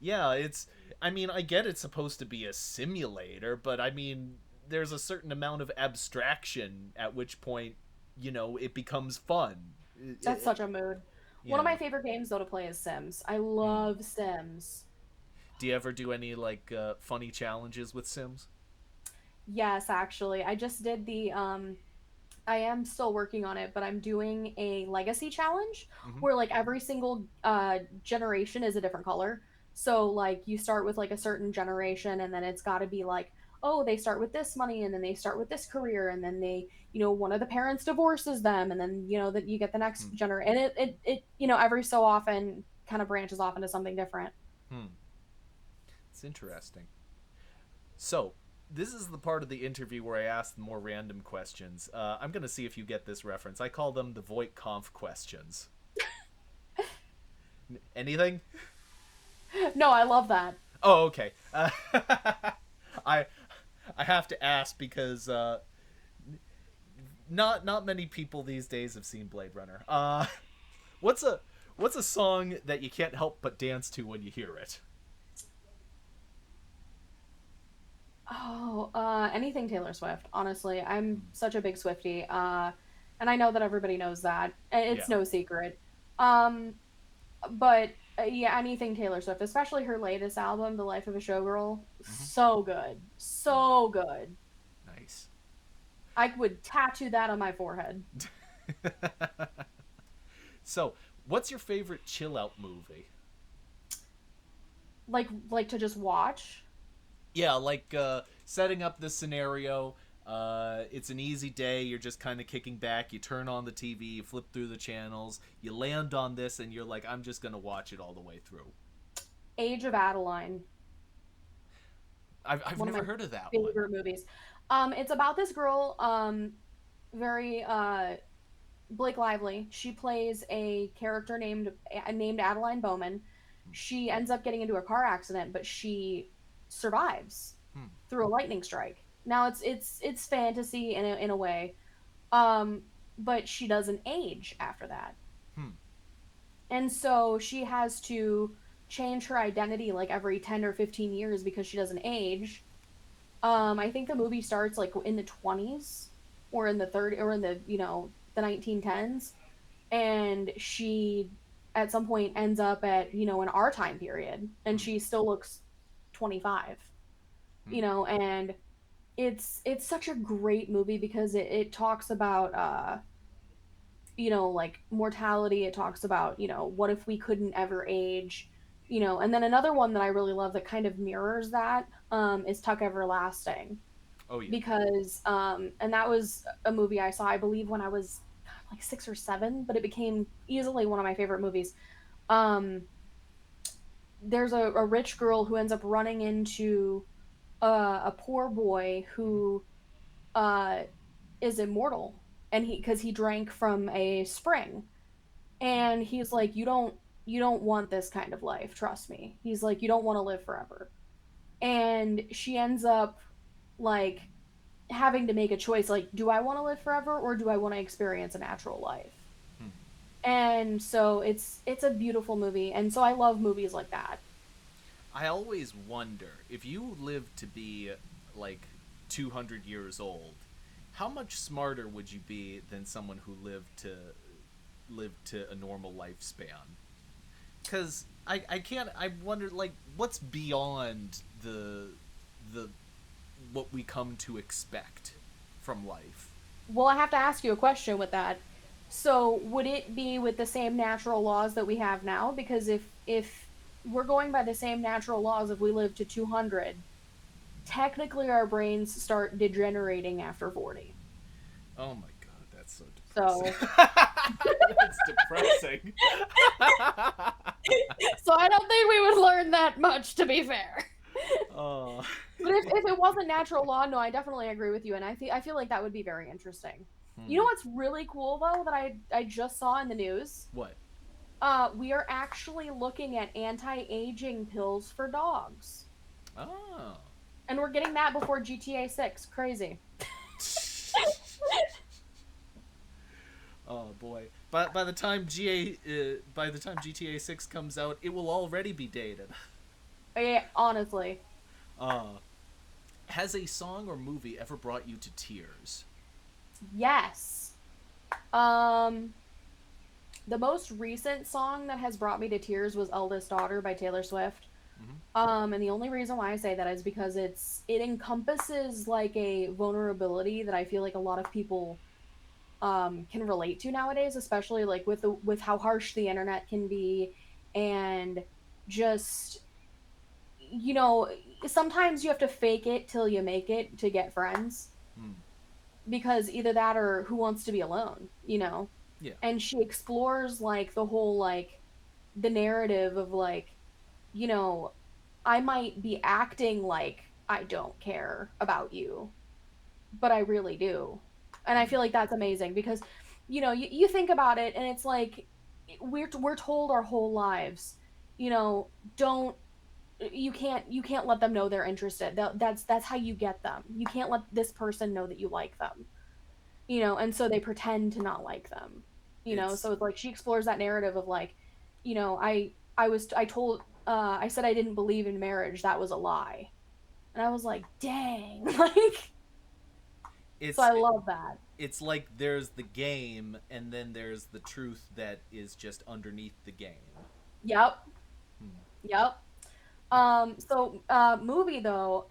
Yeah, it's I mean, I get it's supposed to be a simulator, but I mean, there's a certain amount of abstraction at which point, it becomes fun. That's such a mood. One of Yeah. my favorite games though to play is Sims. I Mm. love Sims. Do you ever do any like funny challenges with Sims? Yes, actually. I just did the I am still working on it, but I'm doing a legacy challenge Mm-hmm. where like every single generation is a different color. So like you start with like a certain generation and then it's got to be like, oh, they start with this money and then they start with this career and then one of the parents divorces them and then that you get the next Hmm. generation and it every so often kind of branches off into something different. Hmm. It's interesting. So, this is the part of the interview where I ask the more random questions. I'm going to see if you get this reference. I call them the Voight-Kampf questions. Anything? No, I love that. Oh, okay. I I have to ask because not many people these days have seen Blade Runner. What's a what's a song that you can't help but dance to when you hear it? Oh, anything Taylor Swift. Honestly, I'm Hmm. such a big Swiftie. And I know that everybody knows that. It's Yeah. no secret. Um, but yeah, anything Taylor Swift, especially her latest album, The Life of a Showgirl, Hmm. so good. Hmm. So good. Nice. I would tattoo that on my forehead. So, what's your favorite chill out movie? Like to just watch. Yeah, like setting up this scenario. It's an easy day. You're just kind of kicking back. You turn on the TV, you flip through the channels, you land on this, and you're like, I'm just gonna watch it all the way through. Age of Adeline, I've one of never my heard of that one. favorite movies. It's about this girl, very Blake Lively. She plays a character named Adeline Bowman. Hmm. She ends up getting into a car accident, but she survives Hmm. through a lightning strike. Now it's fantasy in a way, um, but she doesn't age after that, Hmm. and so she has to change her identity like every 10 or 15 years because she doesn't age. I think the movie starts like in the 20s or in the 30 or in the 1910s, and she at some point ends up at in our time period, and Hmm. she still looks 25, Hmm. and it's such a great movie because it talks about like mortality. It talks about what if we couldn't ever age, and then another one that I really love that kind of mirrors that is Tuck Everlasting, Oh yeah. because and that was a movie I saw, I believe, when I was like 6 or 7, but it became easily one of my favorite movies. um there's a rich girl who ends up running into a poor boy Mm-hmm. who uh is immortal, and he drank from a spring, and he's like, you don't want this kind of life, trust me. He's like, you don't want to live forever. And she ends up like having to make a choice, like, do I want to live forever or do I want to experience a natural life? Hmm. And so it's a beautiful movie, and so I love movies like that. I always wonder if you lived to be like 200 years old, how much smarter would you be than someone who lived to a normal lifespan? Because I can't. I wonder, like, what's beyond the what we come to expect from life. Well, I have to ask you a question with that. So, would it be with the same natural laws that we have now? Because if we're going by the same natural laws, if we live to 200, technically our brains start degenerating after 40. Oh my god, that's so depressing. So, That's depressing. so I don't think we would learn that much, to be fair. Oh. But if it wasn't natural law, no, I definitely agree with you, and I feel like that would be very interesting. You know Hmm. what's really cool though that I just saw in the news? What? We are actually looking at anti-aging pills for dogs, Oh. and we're getting that before GTA 6. Crazy. Oh boy. By the time GTA 6 comes out, it will already be dated. Yeah, honestly, Uh, has a song or movie ever brought you to tears? yes. Um, the most recent song that has brought me to tears was "Eldest Daughter" by Taylor Swift. Mm-hmm. And the only reason why I say that is because it encompasses like a vulnerability that I feel like a lot of people can relate to nowadays, especially like with how harsh the internet can be, and just you know sometimes you have to fake it till you make it to get friends, Hmm. because either that or who wants to be alone. Yeah. And she explores like the whole like the narrative of like, you know I might be acting like I don't care about you, but I really do. And I Hmm. feel like that's amazing because you think about it, and it's like we're told our whole lives, you know, don't you can't let them know they're interested. That's how you get them. You can't let this person know that you like them. And so they pretend to not like them. It's So it's like she explores that narrative of like, I said I didn't believe in marriage. That was a lie. And I was like, dang. Like, so it's I love that. it's like there's the game and then there's the truth that is just underneath the game. Yep. Hmm. Yep. So movie though,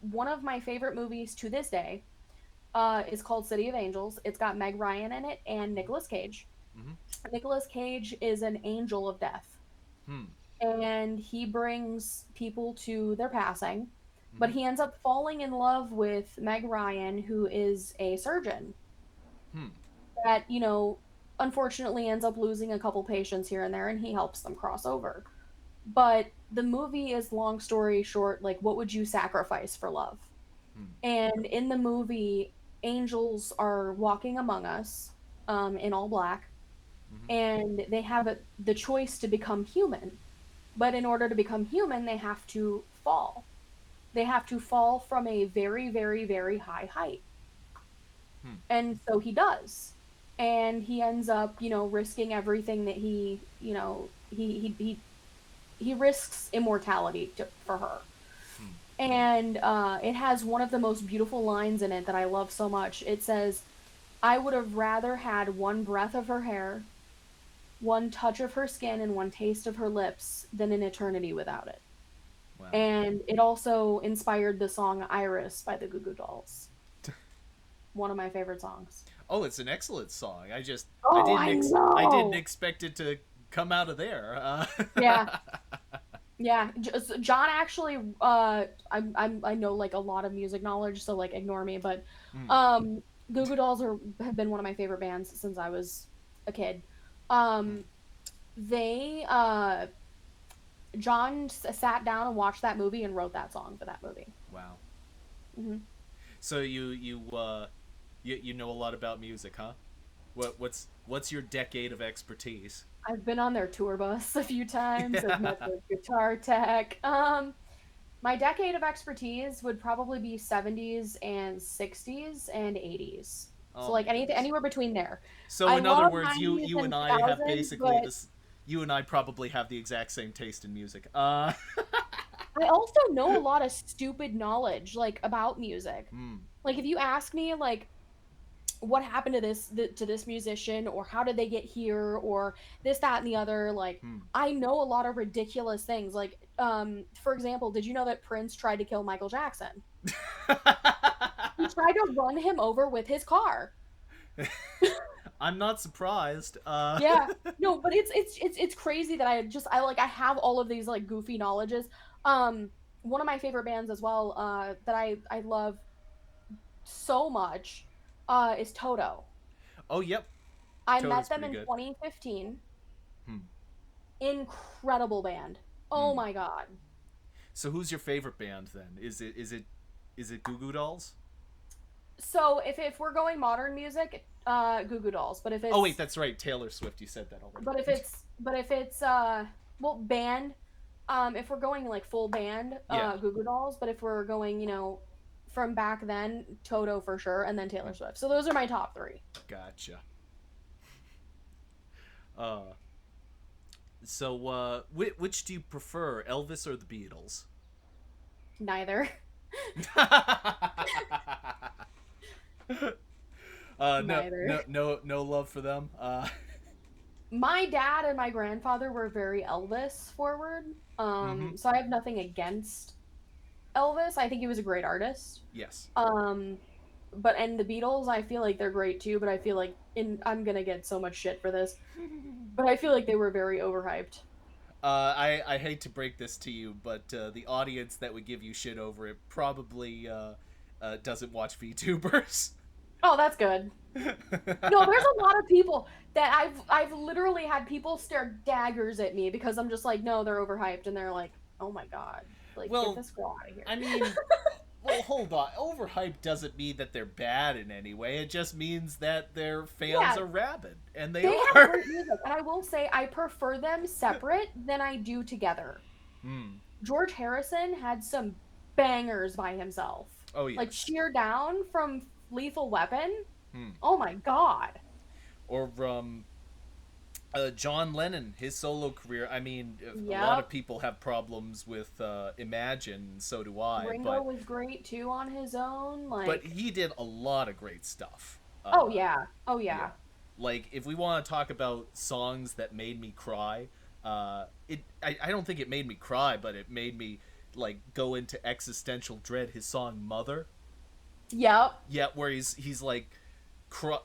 one of my favorite movies to this day, is called City of Angels. It's got Meg Ryan in it and Nicolas Cage. Mm-hmm. Nicolas Cage is an angel of death, Hmm. and he brings people to their passing, but Mm-hmm. he ends up falling in love with Meg Ryan, who is a surgeon Hmm. that, unfortunately ends up losing a couple patients here and there, and he helps them cross over. But the movie is, long story short, like, what would you sacrifice for love? Hmm. And in the movie, angels are walking among us, in all black, Mm-hmm. and they have the choice to become human. But in order to become human, they have to fall. They have to fall from a very, very, very high height. Hmm. And so he does. And he ends up, risking everything that he risks immortality for her. Hmm. And it has one of the most beautiful lines in it that I love so much. It says, "I would have rather had one breath of her hair, one touch of her skin, and one taste of her lips than an eternity without it." Wow. And it also inspired the song Iris by the Goo Goo Dolls. One of my favorite songs. Oh, it's an excellent song. Oh, I I didn't know. expect it to come out of there. Yeah. Yeah, John actually I know like a lot of music knowledge, so like ignore me, but Hmm. um Goo Goo Dolls have been one of my favorite bands since I was a kid. Hmm. Um they John sat down and watched that movie and wrote that song for that movie. Wow. Hmm. So you know a lot about music, huh? What's your decade of expertise? I've been on their tour bus a few times. I've met Yeah. their guitar tech. My decade of expertise would probably be 70s and 60s and 80s. So Oh my like anything goodness. anywhere between there. So I in other love words, 90s you and and I have 2000s, basically but this. You and I probably have the exact same taste in music. I also know a lot of stupid knowledge like about music. Hmm. Like if you ask me like what happened to this musician, or how did they get here, or this, that, and the other, like Hmm. I know a lot of ridiculous things. Like for example, did you know that Prince tried to kill Michael Jackson? He tried to run him over with his car. I'm not surprised. Yeah. No, but it's crazy that I have all of these like goofy knowledges. One of my favorite bands as well, that I love so much, is Toto. Oh, yep. I met Toto's them pretty in good. 2015. Hmm. Incredible band. Oh Hmm. my god. So who's your favorite band then? Is it Goo Goo Dolls? So if we're going modern music, Goo Goo Dolls. Oh wait, that's right. Taylor Swift. You said that already. But if it's well, band, if we're going like full band, Yeah. Goo Goo Dolls. But if we're going, from back then, Toto for sure, and then Taylor Hmm. Swift. So those are my top three. Gotcha. Uh. So which do you prefer, Elvis or the Beatles? Neither. No, Neither. no love for them. My dad and my grandfather were very Elvis forward. Mm-hmm. So I have nothing against Elvis. I think he was a great artist. Yes. Um, and the Beatles, I feel like they're great too, but I feel like I'm gonna get so much shit for this, but I feel like they were very overhyped. I hate to break this to you, but the audience that would give you shit over it probably doesn't watch VTubers. Oh, that's good. No, there's a lot of people that I've literally had people stare daggers at me because I'm just like, no, they're overhyped, and they're like, oh my god, like get Well, this girl out of here. I mean, well, hold on. Overhyped doesn't mean that they're bad in any way. It just means that their fans Yeah, are rabid, and they they have are. great music, and I will say I prefer them separate than I do together. Hmm. George Harrison had some bangers by himself. Oh Like yes. Sheer Down from Lethal Weapon. Hmm. Oh my god. Or John Lennon, his solo career. I mean, a lot of Yep. people have problems with Imagine, and so do I. Ringo was great too on his own. But Like, he did a lot of great stuff. oh yeah. Oh Yeah. yeah. Like if we want to talk about songs that made me cry, I don't think it made me cry, but it made me like go into existential dread. His song "Mother." Yep. Yeah, where he's like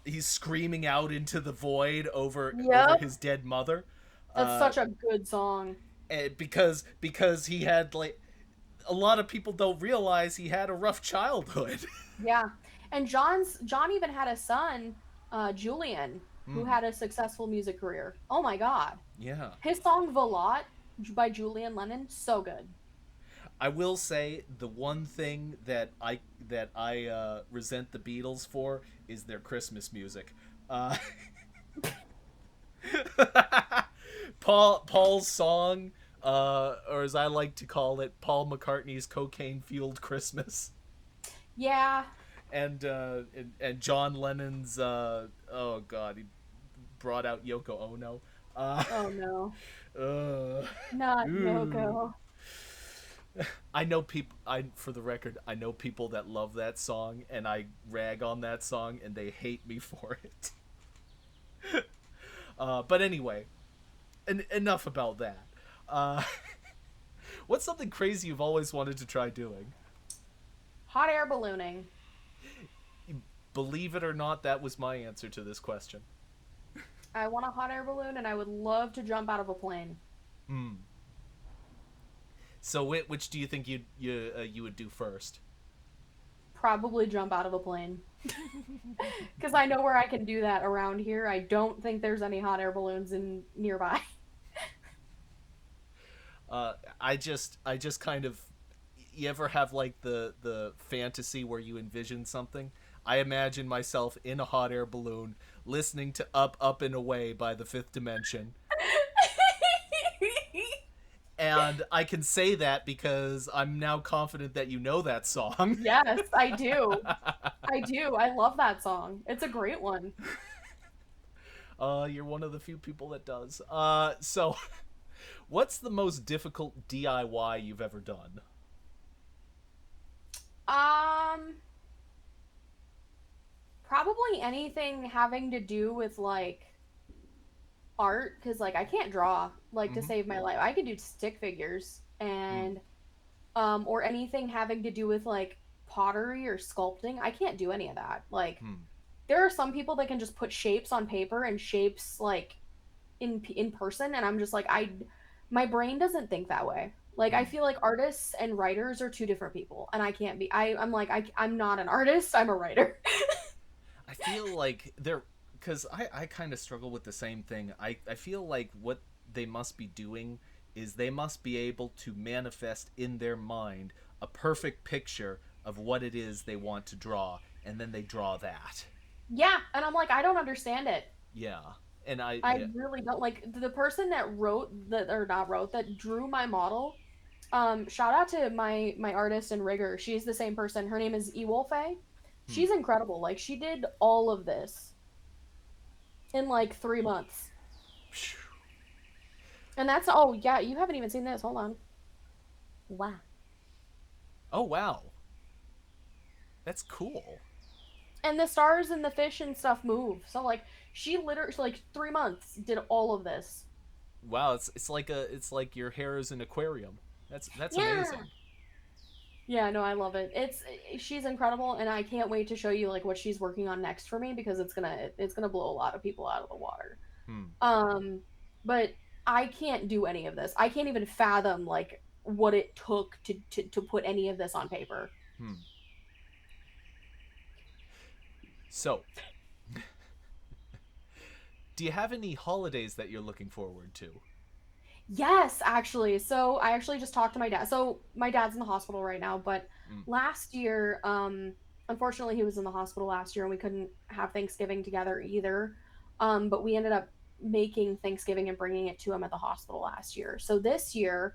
he's screaming out into the void over Yep. his dead mother, That's uh, such a good song. and because he had like a lot of people don't realize he had a rough childhood. Yeah. And John even had a son, Julian, who Hmm. had a successful music career. Oh my god. Yeah, His song Velout by Julian Lennon, so good. I will say the one thing that I resent the Beatles for is their Christmas music. Uh, Paul's song, or as I like to call it, Paul McCartney's "Cocaine Fueled Christmas," Yeah. and John Lennon's oh god, he brought out Yoko Ono. Uh, Oh no. uh, Not ooh. Yoko. I know people. I for the record, I know people that love that song, and I rag on that song, and they hate me for it. But anyway, enough about that. Uh, what's something crazy you've always wanted to try doing? Hot air ballooning. Believe it or not, that was my answer to this question. I want a hot air balloon and I would love to jump out of a plane. Hmm. So, which do you think you would do first? Probably jump out of a plane. Because I know where I can do that around here. I don't think there's any hot air balloons in nearby. I just kind of. You ever have like the fantasy where you envision something? I imagine myself in a hot air balloon, listening to "Up, Up and Away" by the Fifth Dimension, and I can say that because I'm now confident that you know that song. Yes, I do. I do. I love that song. It's a great one. You're one of the few people that does. So what's the most difficult DIY you've ever done? Um, Probably anything having to do with like art, because like I can't draw like to Mm-hmm. save my life. I can do stick figures Hmm. and or anything having to do with like pottery or sculpting. I can't do any of that. Like Hmm. there are some people that can just put shapes on paper and shapes like in person, and I'm just like I my brain doesn't think that way. Like I Hmm. feel like artists and writers are two different people, and I can't be. I'm like I'm not an artist. I'm a writer. I feel like they're because I kind of struggle with the same thing. I feel like what they must be doing is they must be able to manifest in their mind a perfect picture of what it is they want to draw, and then they draw that. Yeah, and I'm like I don't understand it. Yeah, and I I yeah. really don't like the person that wrote that or not wrote that drew my model. Shout out to my artist and rigger. She's the same person. Her name is Ewolfe. Hmm. She's incredible. Like she did all of this in like 3 months. And that's oh yeah, you haven't even seen this. Hold on. Wow. Oh wow, that's cool. And the stars and the fish and stuff move. So like she literally like 3 months did all of this. Wow, it's like your hair is an aquarium. That's Yeah. amazing. Yeah, no, I love it. She's incredible, and I can't wait to show you like what she's working on next for me because it's gonna blow a lot of people out of the water. Hmm. Um, but I can't do any of this. I can't even fathom like what it took to put any of this on paper. Hmm. So, do you have any holidays that you're looking forward to? Yes, actually. So I actually just talked to my dad. So my dad's in the hospital right now, but Hmm. last year, unfortunately he was in the hospital last year and we couldn't have Thanksgiving together either. But we ended up making Thanksgiving and bringing it to him at the hospital last year. So this year,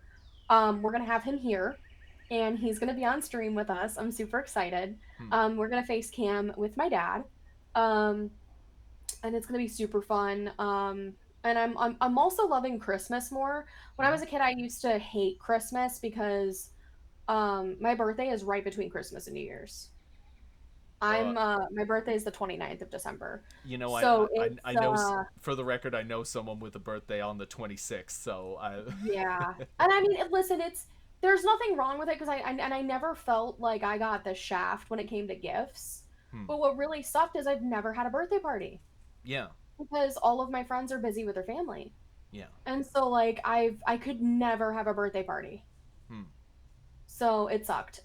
we're gonna have him here and he's gonna be on stream with us. I'm super excited. Hmm. We're gonna face cam with my dad. Um, and it's gonna be super fun. And I'm also loving Christmas more. When I Hmm. was a kid, I used to hate Christmas because my birthday is right between Christmas and New Year's. Uh, My birthday is the 29th of December. you know, So it's I know for the record, I know someone with a birthday on the 26th. So I. yeah. And I mean, listen, there's nothing wrong with it because and I never felt like I got the shaft when it came to gifts. Hmm. But what really sucked is I've never had a birthday party Yeah. because all of my friends are busy with their family. Yeah. And so like I could never have a birthday party. Hmm. So it sucked.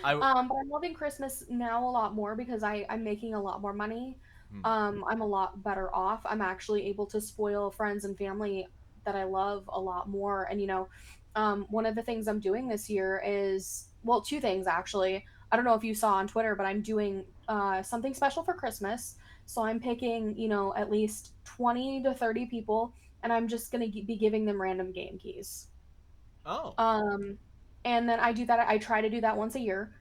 I. But I'm loving Christmas now a lot more because I'm making a lot more money. Hmm. I'm a lot better off. I'm actually able to spoil friends and family that I love a lot more. And one of the things I'm doing this year is, well, two things actually. I don't know if you saw on Twitter, but I'm doing something special for Christmas. So I'm picking, at least 20 to 30 people, and I'm just gonna be giving them random game keys. Oh. Um, and then I do that. I try to do that once a year.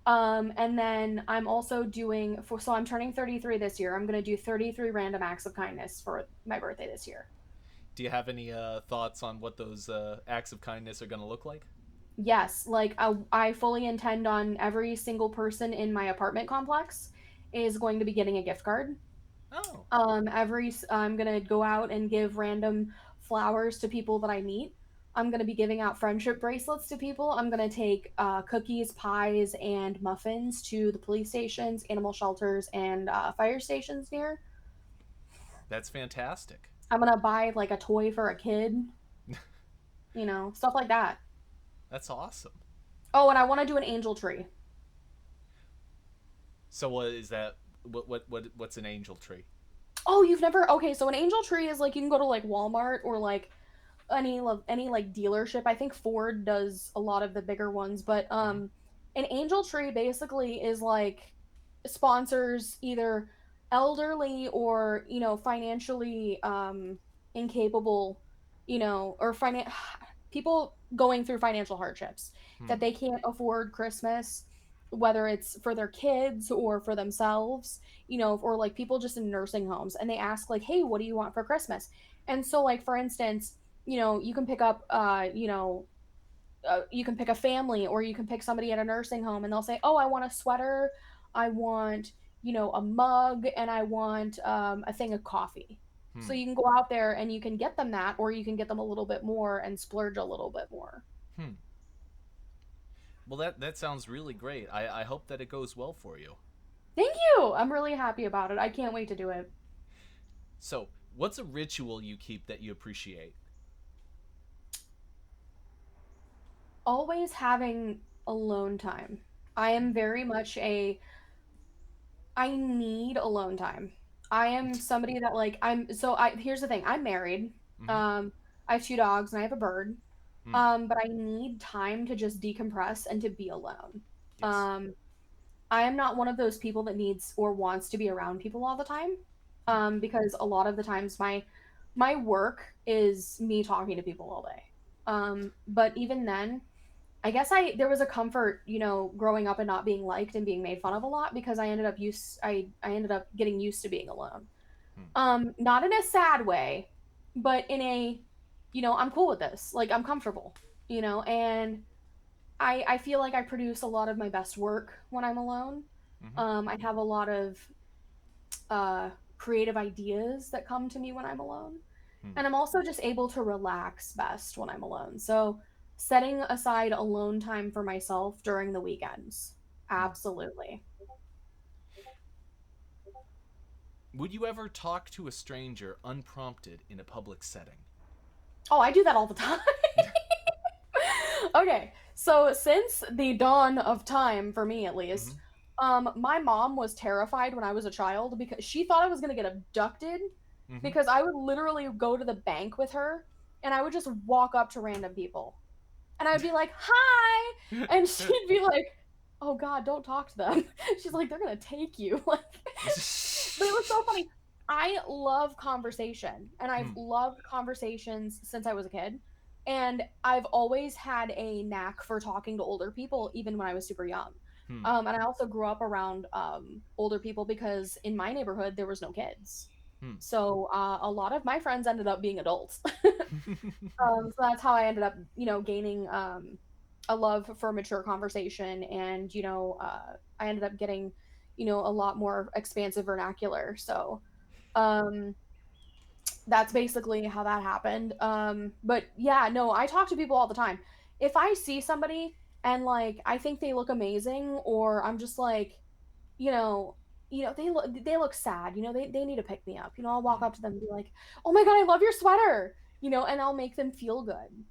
And then I'm also doing so I'm turning 33 this year. I'm gonna do 33 random acts of kindness for my birthday this year. Do you have any thoughts on what those acts of kindness are going to look like? Yes, like I fully intend on every single person in my apartment complex is going to be getting a gift card. Oh. I'm gonna go out and give random flowers to people that I meet. I'm gonna be giving out friendship bracelets to people. I'm gonna take cookies, pies, and muffins to the police stations, animal shelters, and fire stations near. That's fantastic. I'm gonna buy like a toy for a kid, stuff like that. That's awesome. Oh, and I want to do an angel tree. So what is that? What's an angel tree? Oh, you've never? Okay, so an angel tree is like you can go to like Walmart or like any like dealership. I think Ford does a lot of the bigger ones, but Mm-hmm. an angel tree basically is like sponsors either elderly or financially incapable, or people going through financial hardships that Hmm. they can't afford Christmas, whether it's for their kids or for themselves, or like people just in nursing homes, and they ask like, hey, what do you want for Christmas? And so like for instance, you can pick up you can pick a family, or you can pick somebody at a nursing home, and they'll say, oh, I want a sweater, I want a mug, and I want a thing of coffee. So Hmm. you can go out there and you can get them that, or you can get them a little bit more and splurge a little bit more. Hmm. Well, that sounds really great. I hope that it goes well for you. Thank you, I'm really happy about it. I can't wait to do it. So, what's a ritual you keep that you appreciate? Always having alone time. I am very much a I need alone time. I am somebody that like I'm so I here's the thing. I'm married. Mm-hmm. Um I have two dogs and I have a bird. Hmm. But I need time to just decompress and to be alone. Yes. Um I am not one of those people that needs or wants to be around people all the time. Hmm. Because a lot of the times my work is me talking to people all day. But even then, I guess there was a comfort, growing up and not being liked and being made fun of a lot because I ended up getting used to being alone. Hmm. Not in a sad way, but in a, I'm cool with this. Like I'm comfortable, and I feel like I produce a lot of my best work when I'm alone. Mm-hmm. I have a lot of uh creative ideas that come to me when I'm alone. Hmm. And I'm also just able to relax best when I'm alone. So, setting aside alone time for myself during the weekends. Hmm. Absolutely. Would you ever talk to a stranger unprompted in a public setting? Oh, I do that all the time. Okay. So, since the dawn of time, for me at Mm-hmm. least, my mom was terrified when I was a child because she thought I was going to get abducted Mm-hmm. because I would literally go to the bank with her and I would just walk up to random people and I'd be like, "Hi," and she'd be like, "Oh God, don't talk to them." She's like, "They're gonna take you." Like, but it was so funny. I love conversation, and I've Hmm. loved conversations since I was a kid, and I've always had a knack for talking to older people, even when I was super young. Hmm. And I also grew up around older people because in my neighborhood there was no kids, Hmm. so a lot of my friends ended up being adults. So that's how I ended up, gaining a love for mature conversation, and I ended up getting, a lot more expansive vernacular. So um, that's basically how that happened. But yeah, no, I talk to people all the time. if I see somebody and like I think they look amazing, or I'm just like, you know, they look sad, they need to pick me up. I'll walk Mm, up to them and be like, "Oh my God, I love your sweater." And I'll make them feel good.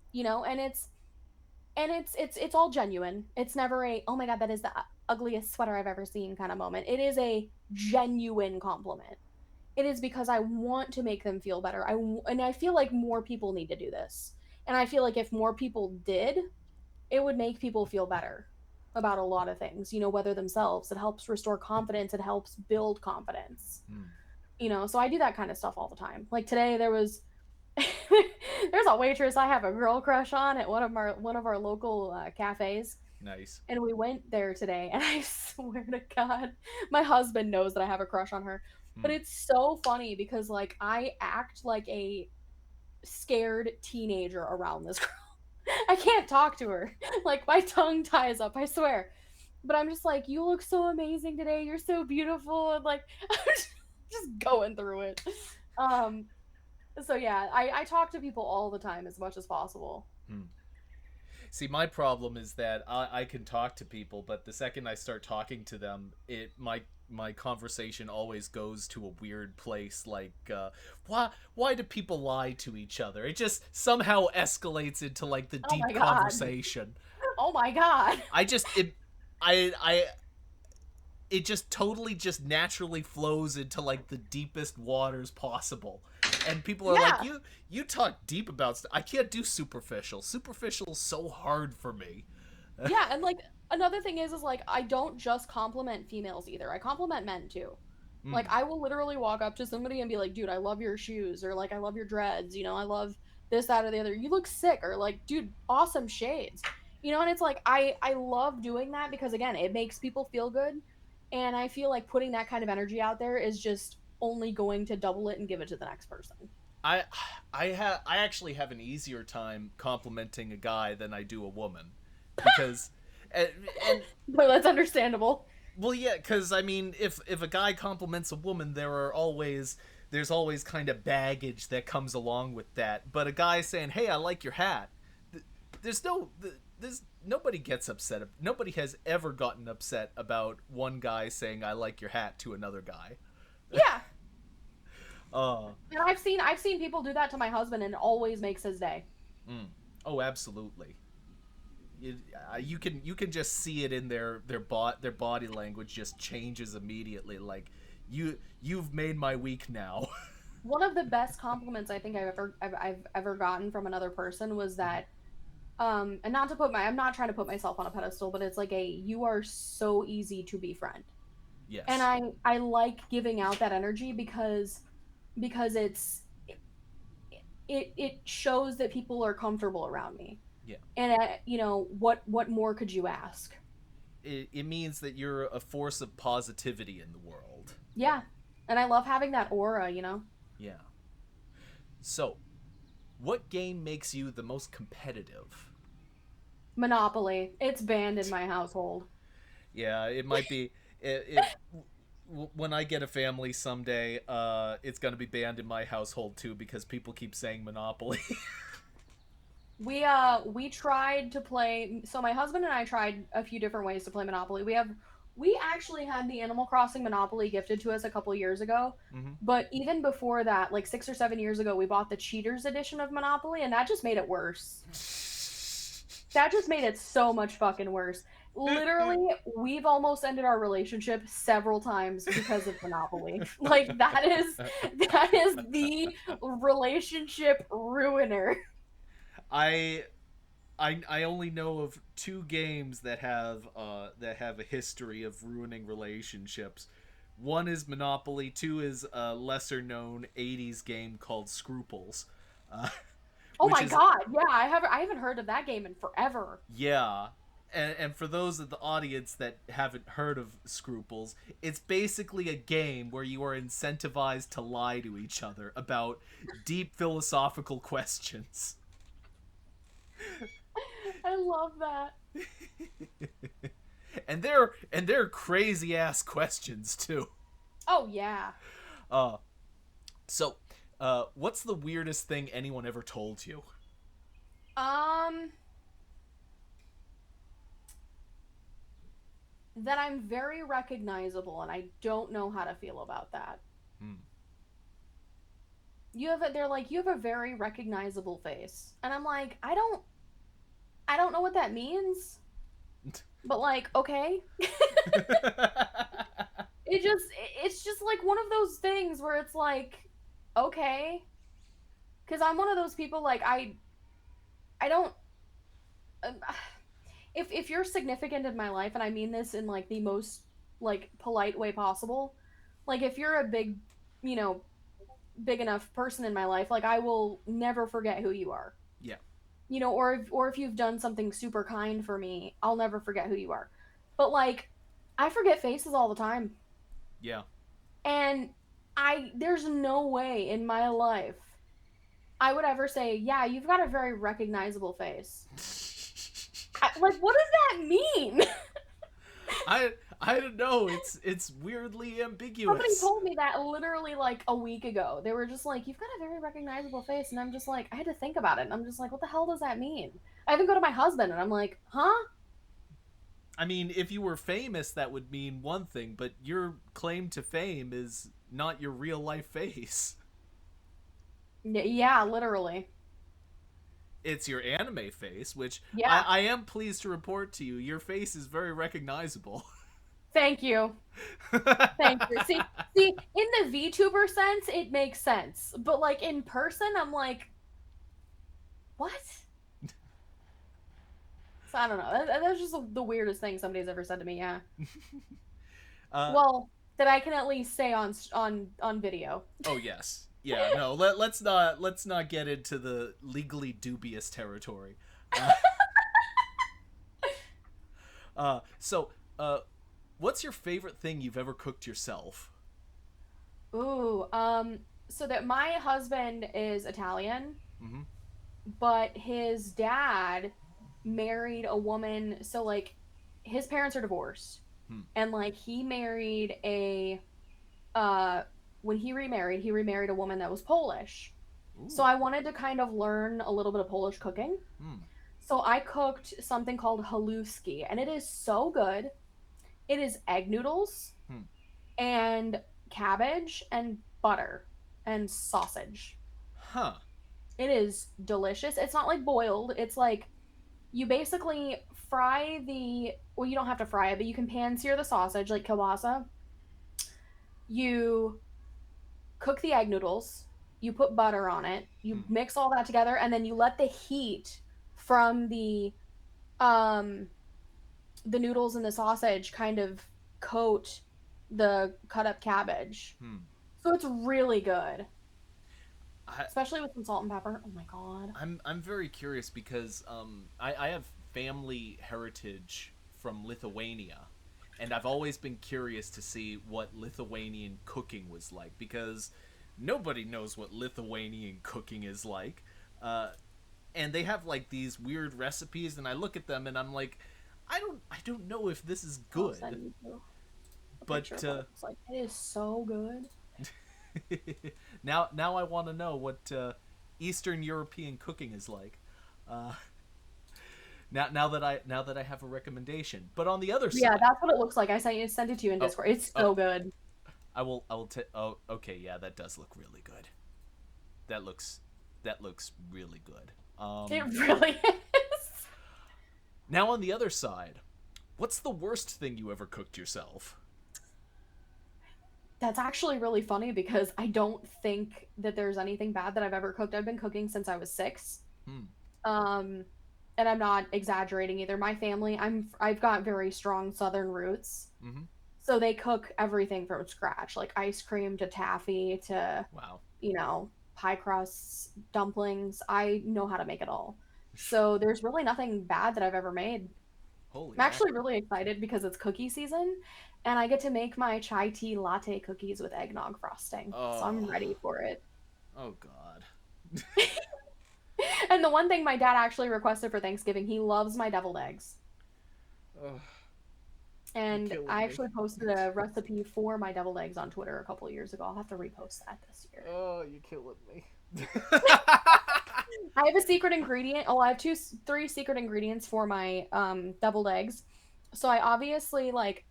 And it's all genuine. It's never a, "Oh my God, that is the ugliest sweater I've ever seen" kind of moment. It is a genuine compliment. It is because I want to make them feel better. And I feel like more people need to do this. And I feel like if more people did, it would make people feel better about a lot of things, whether themselves. It helps restore confidence, it helps build confidence. mm, So I do that kind of stuff all the time. Like today there's a waitress I have a girl crush on at one of our local cafes. nice. And we went there today, and I swear to God, my husband knows that I have a crush on her. But Mm. it's so funny because like I act like a scared teenager around this girl. I can't talk to her. Like my tongue ties up, I swear. But I'm just like, "You look so amazing today. You're so beautiful." And like I'm just going through it. Um so yeah, I talk to people all the time as much as possible. Mm. See, my problem is that I can talk to people, but the second I start talking to them, my conversation always goes to a weird place. Like, why do people lie to each other? It just somehow escalates into like the Oh deep my God. conversation. Oh my God. I just it I it just totally just naturally flows into like the deepest waters possible. And people are like, Yeah. you talk deep about stuff. I can't do superficial. Superficial is so hard for me. Yeah, and like another thing is like I don't just compliment females either. I compliment men too. Like Mm. I will literally walk up to somebody and be like, "Dude, I love your shoes," or like, "I love your dreads," "I love this, that, or the other. You look sick," or like, "Dude, awesome shades." And it's like I love doing that because again, it makes people feel good, and I feel like putting that kind of energy out there is just only going to double it and give it to the next person. I I actually have an easier time complimenting a guy than I do a woman because and, and But that's understandable. well, yeah, because I mean, if a guy compliments a woman, there's always kind of baggage that comes along with that. But a guy saying, "Hey, I like your hat," there's no there's nobody gets upset. Nobody has ever gotten upset about one guy saying, "I like your hat" to another guy. Yeah. Uh, And I've seen people do that to my husband and it always makes his day. mm. Oh, absolutely. You can just see it in their body language just changes immediately. Like you've made my week now. One of the best compliments I think I've ever gotten from another person was that and not to put my I'm not trying to put myself on a pedestal, but it's like a "you are so easy to befriend." And Yes. I like giving out that energy because it shows that people are comfortable around me. Yeah. And what more could you ask? It means that you're a force of positivity in the world. Yeah. And I love having that aura. Yeah. So, what game makes you the most competitive? Monopoly. It's banned in my household. Yeah, it might be. It when I get a family someday, it's gonna be banned in my household too because people keep saying Monopoly. We tried to play, so my husband and I tried a few different ways to play Monopoly. We actually had the Animal Crossing Monopoly gifted to us a couple years ago. Mm-hmm. But even before that, like 6 or 7 years ago, we bought the Cheaters edition of Monopoly, and that just made it worse. That just made it so much fucking worse. Literally, we've almost ended our relationship several times because of Monopoly. Like that is the relationship ruiner. I I only know of two games that have a history of ruining relationships. One is Monopoly. Two is a lesser known '80s game called Scruples, uh, Oh which my is god, yeah, I haven't heard of that game in forever. yeah. And for those of the audience that haven't heard of Scruples, it's basically a game where you are incentivized to lie to each other about deep philosophical questions. I love that. And they're crazy ass questions too. Oh yeah. Uh so what's the weirdest thing anyone ever told you? Um that I'm very recognizable, and I don't know how to feel about that. Hmm. They're like, you have a very recognizable face. And I'm like, I don't know what that means, but like, okay. It's just like one of those things where it's like, okay, because I'm one of those people like I don't um, if you're significant in my life, and I mean this in like the most like polite way possible, like if you're a big, you know, big enough person in my life, like I will never forget who you are. Yeah. You know, or if you've done something super kind for me, I'll never forget who you are. But like I forget faces all the time. Yeah. And I there's no way in my life I would ever say, "Yeah, you've got a very recognizable face." Like what does that mean? I don't know. It's weirdly Somebody ambiguous. told me that literally like a week ago. They were just like, "You've got a very recognizable face." And I'm just like, I had to think about it. And I'm just like, "What the hell does that mean?" I even go to my husband and I'm like, "Huh?" I mean, if you were famous, that would mean one thing, but your claim to fame is not your real life face. Yeah, literally. It's your anime face, which Yeah. I am pleased to report to you. Your face is very recognizable. Thank you. Thank you. See, in the VTuber sense, it makes sense. But like in person, I'm like, what? So I don't know. That's just the weirdest thing somebody's ever said to me. Yeah. uh, Well, that I can at least say on video. oh yes, yeah. No, let's not get into the legally dubious territory. Uh, so, what's your favorite thing you've ever cooked yourself? Ooh. So that my husband is Italian, Mm-hmm. but his dad married a woman. So like, his parents are divorced, Hmm. and like he married a uh when he remarried a woman that was Polish. So Ooh. I wanted to kind of learn a little bit of Polish cooking. Hmm. So I cooked something called haluski, and it is so good. It is egg noodles Hmm. and cabbage and butter and sausage. Huh. It is delicious. It's not like boiled. It's like you basically fry the well, you don't have to fry it, but you can pan sear the sausage like kielbasa. You cook the egg noodles, you put butter on it, you Hmm. mix all that together, and then you let the heat from um the noodles and the sausage kind of coat the cut up cabbage. Hmm. So it's really good, I, especially with some salt and pepper. Oh my god. I'm very curious because I have family heritage from Lithuania, and I've always been curious to see what Lithuanian cooking was like because nobody knows what Lithuanian cooking is like, uh, and they have like these weird recipes, and I look at them and I'm like, I don't know if this is I'll good, send you a picture but of what it looks like. It is so good. now I want to know what Eastern European cooking is like. Uh, now that I have a recommendation. But on the other Yeah, side, that's what it looks like. Sent it to you in oh Discord. It's oh so good. I will oh okay, yeah, that does look really good. That looks that looks really good. It really is. Now on the other side, what's the worst thing you ever cooked yourself? That's actually really funny because I don't think that there's anything bad that I've ever cooked. I've been cooking since I was 6. Hmm. Um, and I'm not exaggerating either. My family, I've got very strong southern roots. Mm-hmm. So they cook everything from scratch, like ice cream to taffy to, Wow. pie crusts, dumplings. I know how to make it all. So there's really nothing bad that I've ever made. Holy I'm actually mackerel. really excited because it's cookie season and I get to make my chai tea latte cookies with eggnog frosting. So I'm Oh. ready for it. Oh god. And the one thing my dad actually requested for Thanksgiving, he loves my deviled eggs. Oh, you're And killing I me. actually posted a recipe for my deviled eggs on Twitter a couple years ago. I'll have to repost that this year. Oh, you're killing me. I have a secret ingredient. Oh, I have three secret ingredients for my deviled eggs. So I obviously like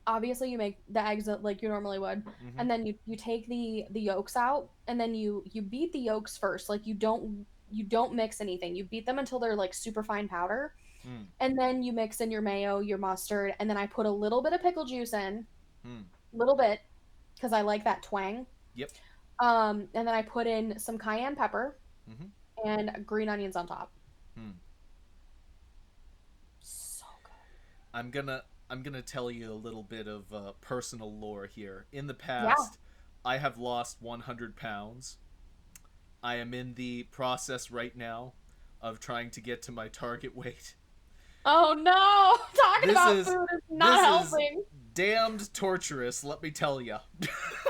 obviously you make the eggs like you normally would, Mm-hmm. and then you take the yolks out, and then you beat the yolks first. Like you don't mix anything. You beat them until they're like super fine powder, Mm. and then you mix in your mayo, your mustard, and then I put a little bit of pickle juice in, Mm. little bit, because I like that twang. Yep. And then I put in some cayenne pepper Mm-hmm. and green onions on top. Mm. So good. I'm gonna tell you a little bit of personal lore here. In the Yeah. past, I have lost 100 pounds. I am in the process right now of trying to get to my target weight. Oh no! Talking This about is food is not this is helping. damned torturous, let me tell you.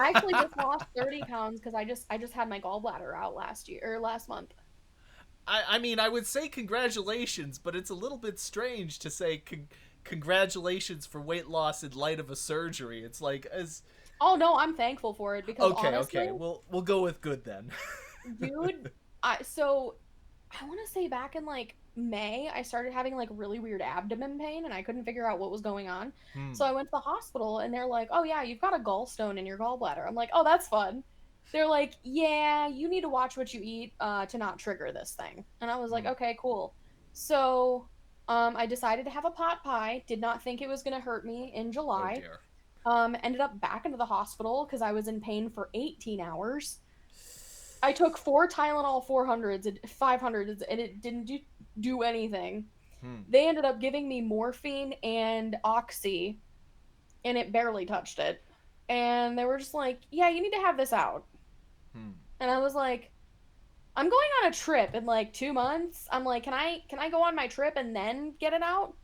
I actually just lost 30 pounds because I just had my gallbladder out last year or last month. I mean, I would say congratulations, but it's a little bit strange to say congratulations for weight loss in light of a surgery. It's like as Oh no, I'm thankful for it because okay, honestly, okay. We'll go with good then. dude, I want to say back in like May, I started having like really weird abdomen pain and I couldn't figure out what was going on. So Hmm. I went to the hospital and they're like, "Oh yeah, you've got a gallstone in your gallbladder." I'm like, "Oh, that's fun." They're like, "Yeah, you need to watch what you eat to not trigger this thing." And I was like, Hmm. "Okay, cool." So I decided to have a pot pie. Did not think it was going to hurt me in Oh July. dear. Ended up back into the hospital because I was in pain for 18 hours. I took four Tylenol 400s and 500s and it didn't do anything. Hmm. They ended up giving me morphine and oxy and it barely touched it. And they were just like, "Yeah, you need to have this out." Hmm. And I was like, "I'm going on a trip in like 2 months." I'm like, "Can I go on my trip and then get it out?"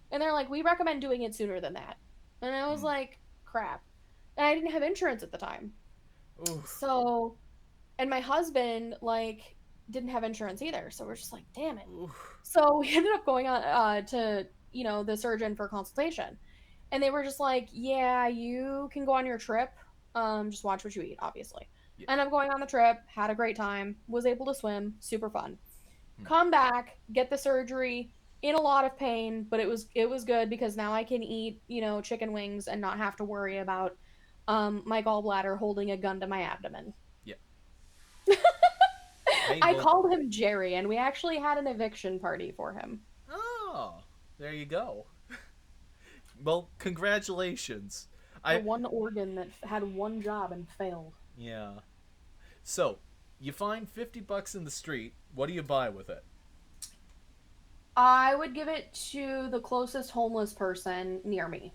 And they're like, "We recommend doing it sooner than that." And I was Hmm. like, "Crap." And I didn't have insurance at the time. Ooh. So, and my husband like didn't have insurance either, so we're just like, damn it. Ooh. So we ended up going on to the surgeon for consultation, and they were just like, "Yeah, you can go on your trip. Just watch what you eat, obviously." Yeah. And I'm going on the trip, had a great time, was able to swim, super fun. Hmm. Come back, get the surgery, in a lot of pain, but it was good because now I can eat chicken wings and not have to worry about my gallbladder holding a gun to my abdomen. Yeah. Hey, I well. called him Jerry, and we actually had an eviction party for him. Oh, there you go. Well, congratulations. The I one organ that had one job and failed. yeah. So, you find $50 in the street. What do you buy with it? I would give it to the closest homeless person near me.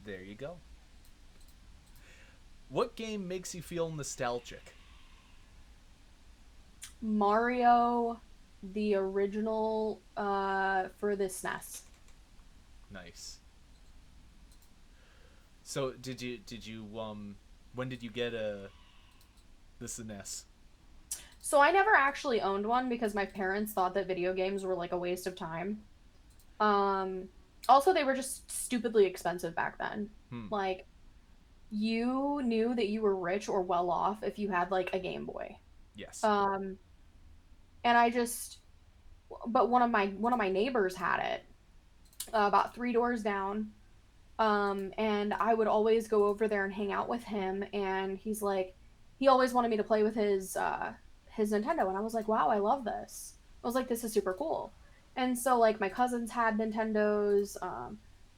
There you go. What game makes you feel nostalgic? Mario, the original for the SNES. Nice. So, did you when did you get the SNES? So I never actually owned one because my parents thought that video games were like a waste of time. Um Also they were just stupidly expensive back then. Hmm. Like you knew that you were rich or well off if you had like a Game Boy. Yes. Um and I just but one of my neighbors had it about 3 doors down. And I would always go over there and hang out with him, and he always wanted me to play with his Nintendo, and I was like, "Wow, I love this." I was like, "This is super cool." And so like my cousins had Nintendos,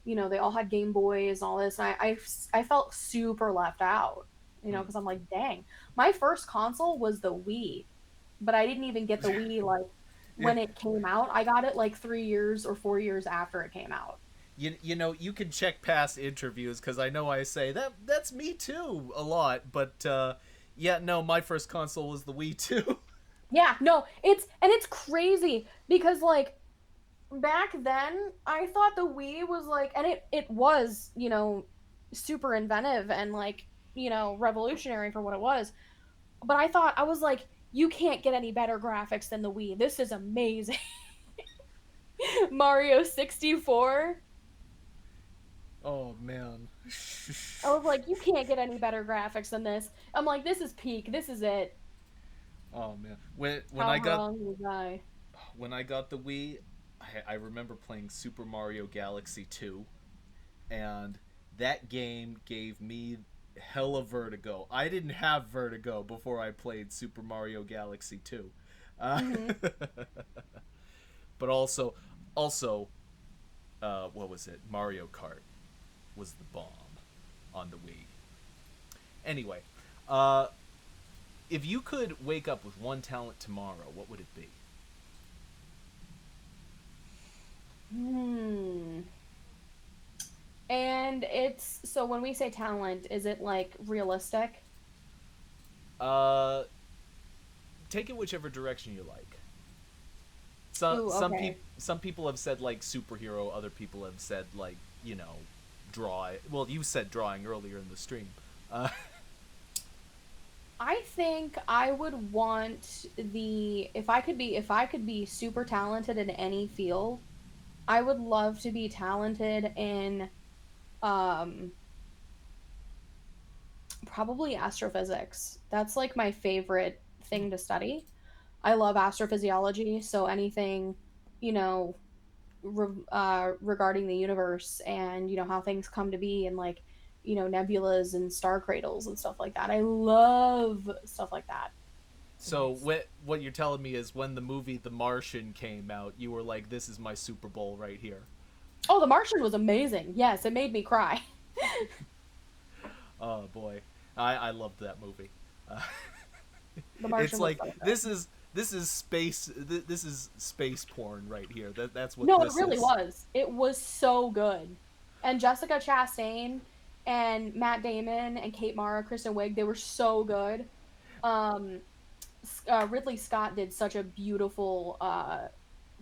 they all had Game Boys and all this, and I felt super left out, Hmm. because I'm like, "Dang, my first console was the Wii." But I didn't even get the Wii like Yeah. when it came out. I got it like 3 years or 4 years after it came out. You know you can check past interviews because I know I say that's me too a lot, but yeah, no, my first console was the Wii too. Yeah, no, it's crazy because like back then I thought the Wii was like, and it was, super inventive and like, revolutionary for what it was. But I was like, you can't get any better graphics than the Wii. This is amazing. Mario 64. Oh man. I was like, you can't get any better graphics than this. I'm like, this is peak. This is it. Oh man. When How I got wrong was I? the Wii, I remember playing Super Mario Galaxy 2, and that game gave me hella vertigo. I didn't have vertigo before I played Super Mario Galaxy 2. Uh, Mm-hmm. but also, what was it? Mario Kart was the bomb on the Wii. Anyway, uh, if you could wake up with one talent tomorrow, what would it be? Hmm. And it's so when we say talent, is it like realistic? Uh, Take it whichever direction you like. Ooh, okay. Some people have said like superhero. Other people have said like draw. Well, you said drawing earlier in the stream. Uh, I think I would want the if I could be super talented in any field, I would love to be talented in um probably astrophysics. That's like my favorite thing to study. I love astrophysiology, so anything, you know, regarding the universe and how things come to be and like nebulas and star cradles and stuff like that. I love stuff like that. so what you're telling me is when the movie The Martian came out, you were like, "This is my Super Bowl right here." Oh, The Martian was amazing. Yes, it made me cry. Oh boy, I loved that movie. Uh, The it's Martian was like so good. this is space porn right here. That's what No, it this really is. was. It was so good. And Jessica Chastain and Matt Damon and Kate Mara, Kristen Wiig, they were so good. Um, Ridley Scott did such a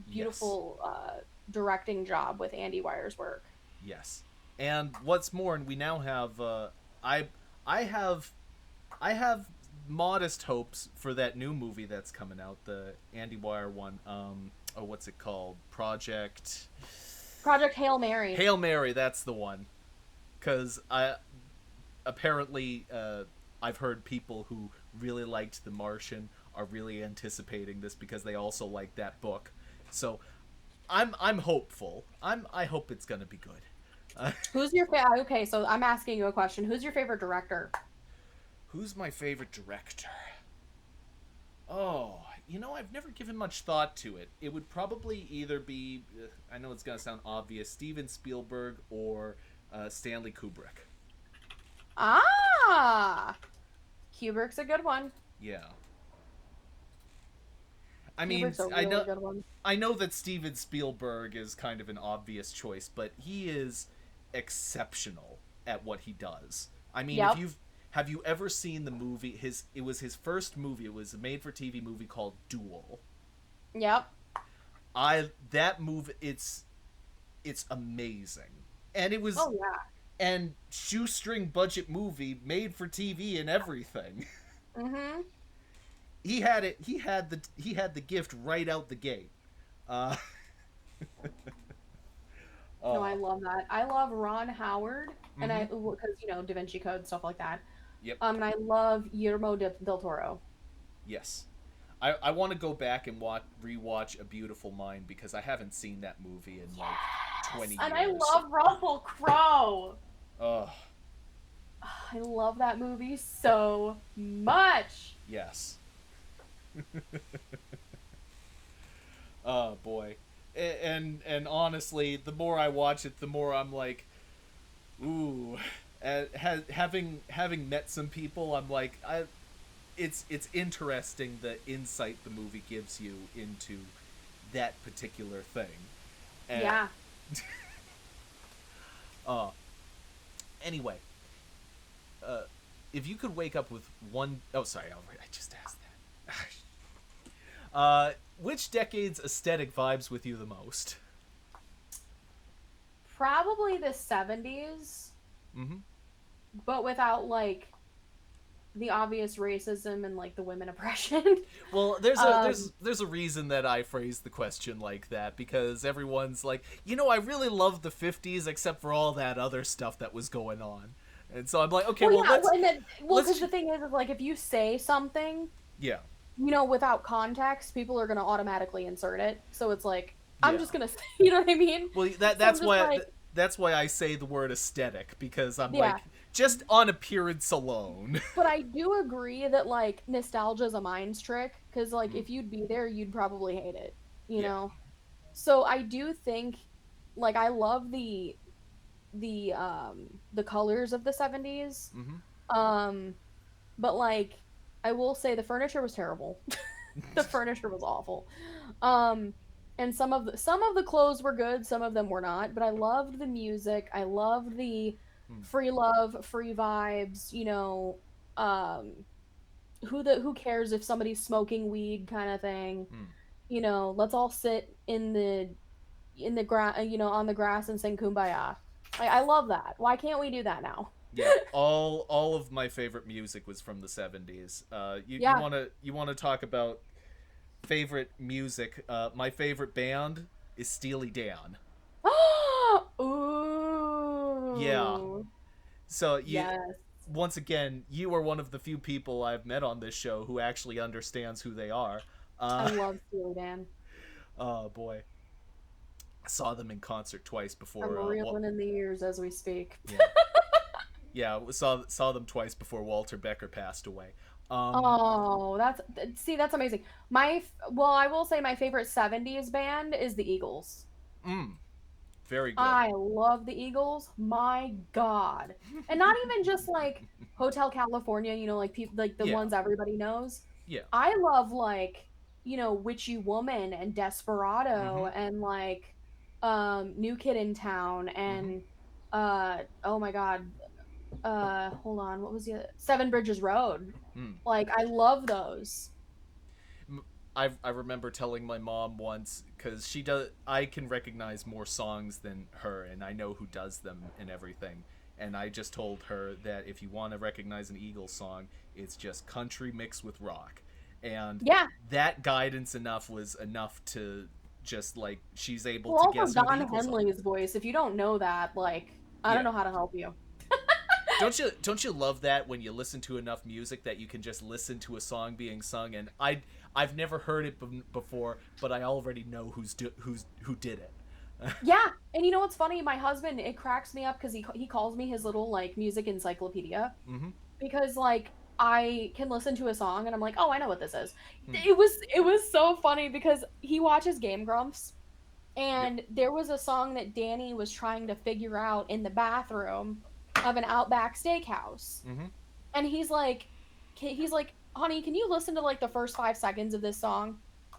Yes. beautiful directing job with Andy Weir's work. Yes. And what's more, and we now have I I have I have modest hopes for that new movie that's coming out, the Andy Weir one. Oh, what's it called? Project Project Hail Mary. Hail Mary. That's the one. Because I apparently I've heard people who really liked The Martian are really anticipating this because they also like that book. So I'm hopeful. I hope it's gonna be good. Uh, Who's your favorite? Okay, so I'm asking you a question. Who's your favorite director? who's my favorite director? Oh, I've never given much thought to it. It would probably either be, I know it's gonna sound obvious, Steven Spielberg or Stanley Kubrick. Ah, Kubrick's a good one. Yeah. I mean, Kubrick's a really good one. I know that Steven Spielberg is kind of an obvious choice, but he is exceptional at what he does. I mean, if Yep. you've have you ever seen the movie? It was his first movie. It was a made-for-TV movie called Duel. Yep. I that movie it's amazing, and it was Oh yeah. and shoestring budget movie made for TV and everything. Mm-hmm. He had it. He had the gift right out the gate. Uh, No, I oh, love that. I love Ron Howard, and I mm-hmm. because Da Vinci Code stuff like that. Yep. And I love Del Toro. Yes. I want to go back and rewatch A Beautiful Mind because I haven't seen that movie in like Yes, 20 and I years. love Russell Crowe. Oh, I love that movie so much. yes. Oh boy. And honestly, the more I watch it, the more I'm like, ooh. Having met some people, I'm like, it's interesting the insight the movie gives you into that particular thing. And Yeah. uh anyway, uh if you could wake up with one oh sorry, I just asked that. Which decade's aesthetic vibes with you the most? Probably the 70s, Mm-hmm. but without like the obvious racism and like the women oppression. Well, there's a um there's a reason that I phrased the question like that because everyone's like, I really love the 50s except for all that other stuff that was going on. And so I'm like, okay, well well yeah, well, and then well let's because the thing is like if you say something yeah. without context, people are going to automatically insert it. So it's like, I'm Yeah. just going to say, you know what I mean? Well, So I'm that's just why like, that's why I say the word aesthetic, because I'm Yeah. like, just on appearance alone. But I do agree that like nostalgia is a mind's trick because like Mm, if you'd be there, you'd probably hate it, you yeah. know? So I do think like I love the colors of the 70s. Mm-hmm. Um but like I will say the furniture was terrible. The furniture was awful. Um and some of the clothes were good, some of them were not, but I loved the music. I loved the Mm, free love, free vibes, who cares if somebody's smoking weed kind of thing. mm. Let's all sit in the grass, on the grass and sing kumbaya. I love that. Why can't we do that now? Yeah, all of my favorite music was from the 70s. You Yeah. want to talk about favorite music? My favorite band is Steely Dan. Yeah. Ooh. So you Yes. once again, you are one of the few people I've met on this show who actually understands who they are. I Uh, love Steely Dan. oh boy, I saw them in concert twice I'm before. reeling in the years as we speak. Yeah, yeah, saw them twice before Walter Becker passed away. Um, Oh, that's amazing. Well, I will say my favorite 70s band is the Eagles. mm, very good. I love the Eagles. My God. And not even just like Hotel California, like people like the Yeah, ones everybody knows. yeah. I love like, Witchy Woman and Mm-hmm. Desperado and like New Kid in Town Mm-hmm. and oh my God. Hold on, what was the Seven Bridges Road. Mm. Like I love those. I remember telling my mom once, because she does, I can recognize more songs than her, and I know who does them and everything. And I just told her that if you want to recognize an Eagles song, it's just country mixed with rock. And Yeah. that guidance enough was enough to just like, she's able Well, to also guess who the Don Eagles are. Henley's voice. If you don't know that, like, I don't Yeah. know how to help you. Don't you love that when you listen to enough music that you can just listen to a song being sung, and I've never heard it before, but I already know who did it. Yeah, and you know what's funny? My husband, it cracks me up because he calls me his little like music encyclopedia Mm-hmm. because like I can listen to a song and I'm like, oh, I know what this is. Hmm. It was so funny because he watches Game Grumps Yep. and there was a song that Danny was trying to figure out in the bathroom of an Outback Steakhouse. Mm-hmm. And he's like, honey, can you listen to like the first 5 seconds of this song?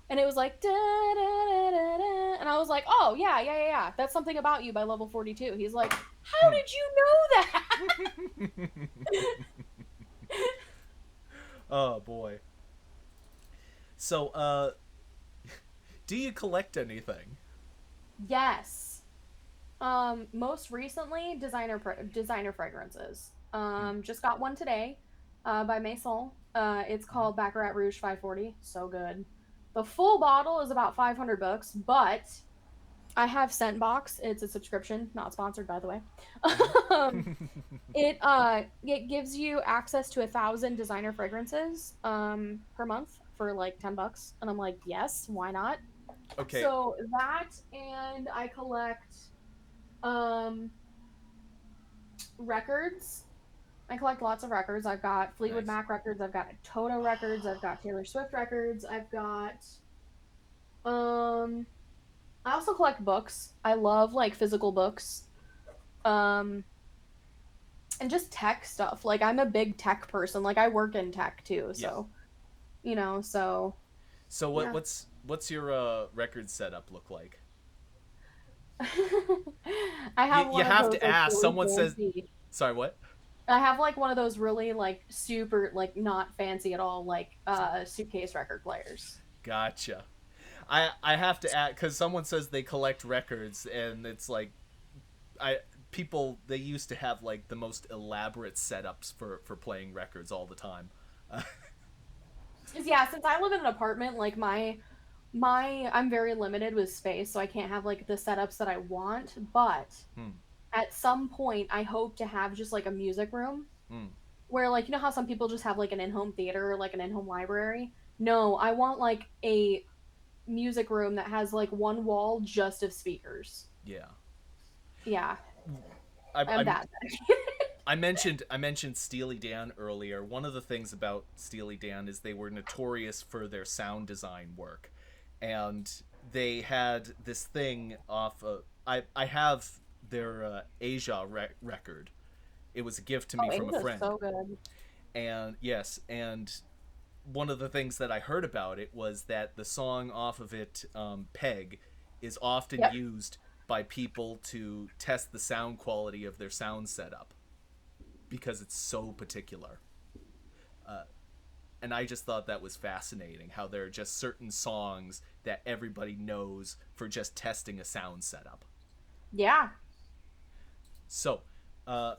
And it was like da, da, da, da, da. And I was like, oh yeah, yeah, yeah, yeah. That's Something About You by Level 42. He's like, how Hmm. did you know that? Oh boy. So, do you collect anything? Yes. Most recently, designer fragrances. Hmm. Just got one today, by Maison. It's Mm-hmm. called Baccarat Rouge 540. So good. The full bottle is about $500, but I have Scentbox. It's a subscription, not sponsored, by the way. um, Mm-hmm. it gives you access to 1,000 designer fragrances per month for like $10, and I'm like, yes, why not? Okay. So that, and I collect um records. I collect lots of records. I've got Fleetwood Nice. Mac records. I've got Toto records. I've got Taylor Swift records. I've got um. I also collect books. I love like physical books. Um, and just tech stuff. Like I'm a big tech person. Like I work in tech too, Yeah. so So yeah. what's your record setup look like? I You have you one of have those to like ask. really Someone says, fancy. "Sorry, what?" I have like one of those really like super like not fancy at all like suitcase record players. Gotcha. I have to add, because someone says they collect records, and it's like, I people, they used to have like the most elaborate setups for playing records all the time. Uh, 'Cause, yeah, since I live in an apartment, like my I'm very limited with space, so I can't have like the setups that I want, but hmm. at some point I hope to have just like a music room Hmm. where like how some people just have like an in-home theater or like an in-home library. No, I want like a music room that has like one wall just of speakers. Yeah. Yeah, I, I'm I'm that. I mentioned Steely Dan earlier. One of the things about Steely Dan is they were notorious for their sound design work, and they had this thing off. I have their Asia record. It was a gift to Oh, me from a Asia's friend, so good. and yes, and one of the things that I heard about it was that the song off of it, Peg, is often Yep. used by people to test the sound quality of their sound setup because it's so particular. And I just thought that was fascinating how there are just certain songs that everybody knows for just testing a sound setup. Yeah. So, uh,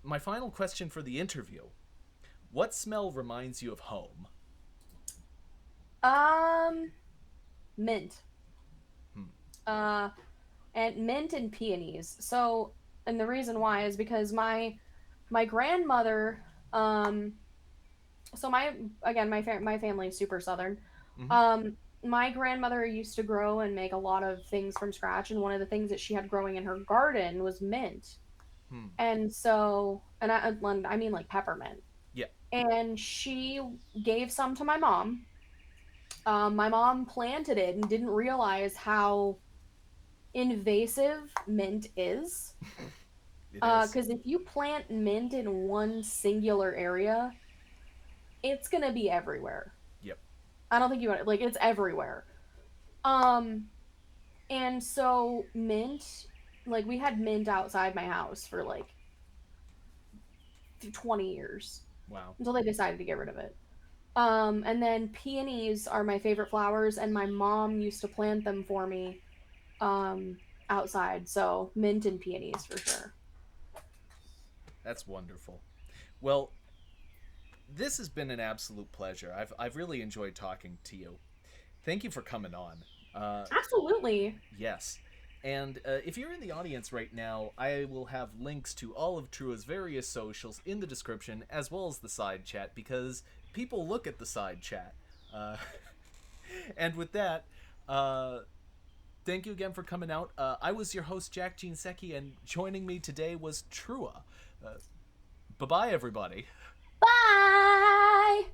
my final question for the interview: what smell reminds you of home? Um, mint. Hmm. Uh, and mint and peonies. So, and the reason why is because my grandmother, um, so my again my family is super southern. Mm-hmm. Um, my grandmother used to grow and make a lot of things from scratch, and one of the things that she had growing in her garden was mint. Hmm. And so, I mean like peppermint. Yeah. And she gave some to my mom. My mom planted it and didn't realize how invasive mint is. It is. Because if you plant mint in one singular area, it's gonna be everywhere. Yep. I don't think you want like it's everywhere. Um, and so mint, like we had mint outside my house for like 20 years Wow. until they decided to get rid of it. And then peonies are my favorite flowers, and my mom used to plant them for me outside. So mint and peonies for sure. That's wonderful. Well, this has been an absolute pleasure. I've really enjoyed talking to you. Thank you for coming on. Uh, Absolutely. yes. And if you're in the audience right now, I will have links to all of Trua's various socials in the description, as well as the side chat, because people look at the side chat. Uh, and with that, uh, thank you again for coming out. I was your host, Jack Jinseki, and joining me today was Trua. Bye bye, everybody. Bye.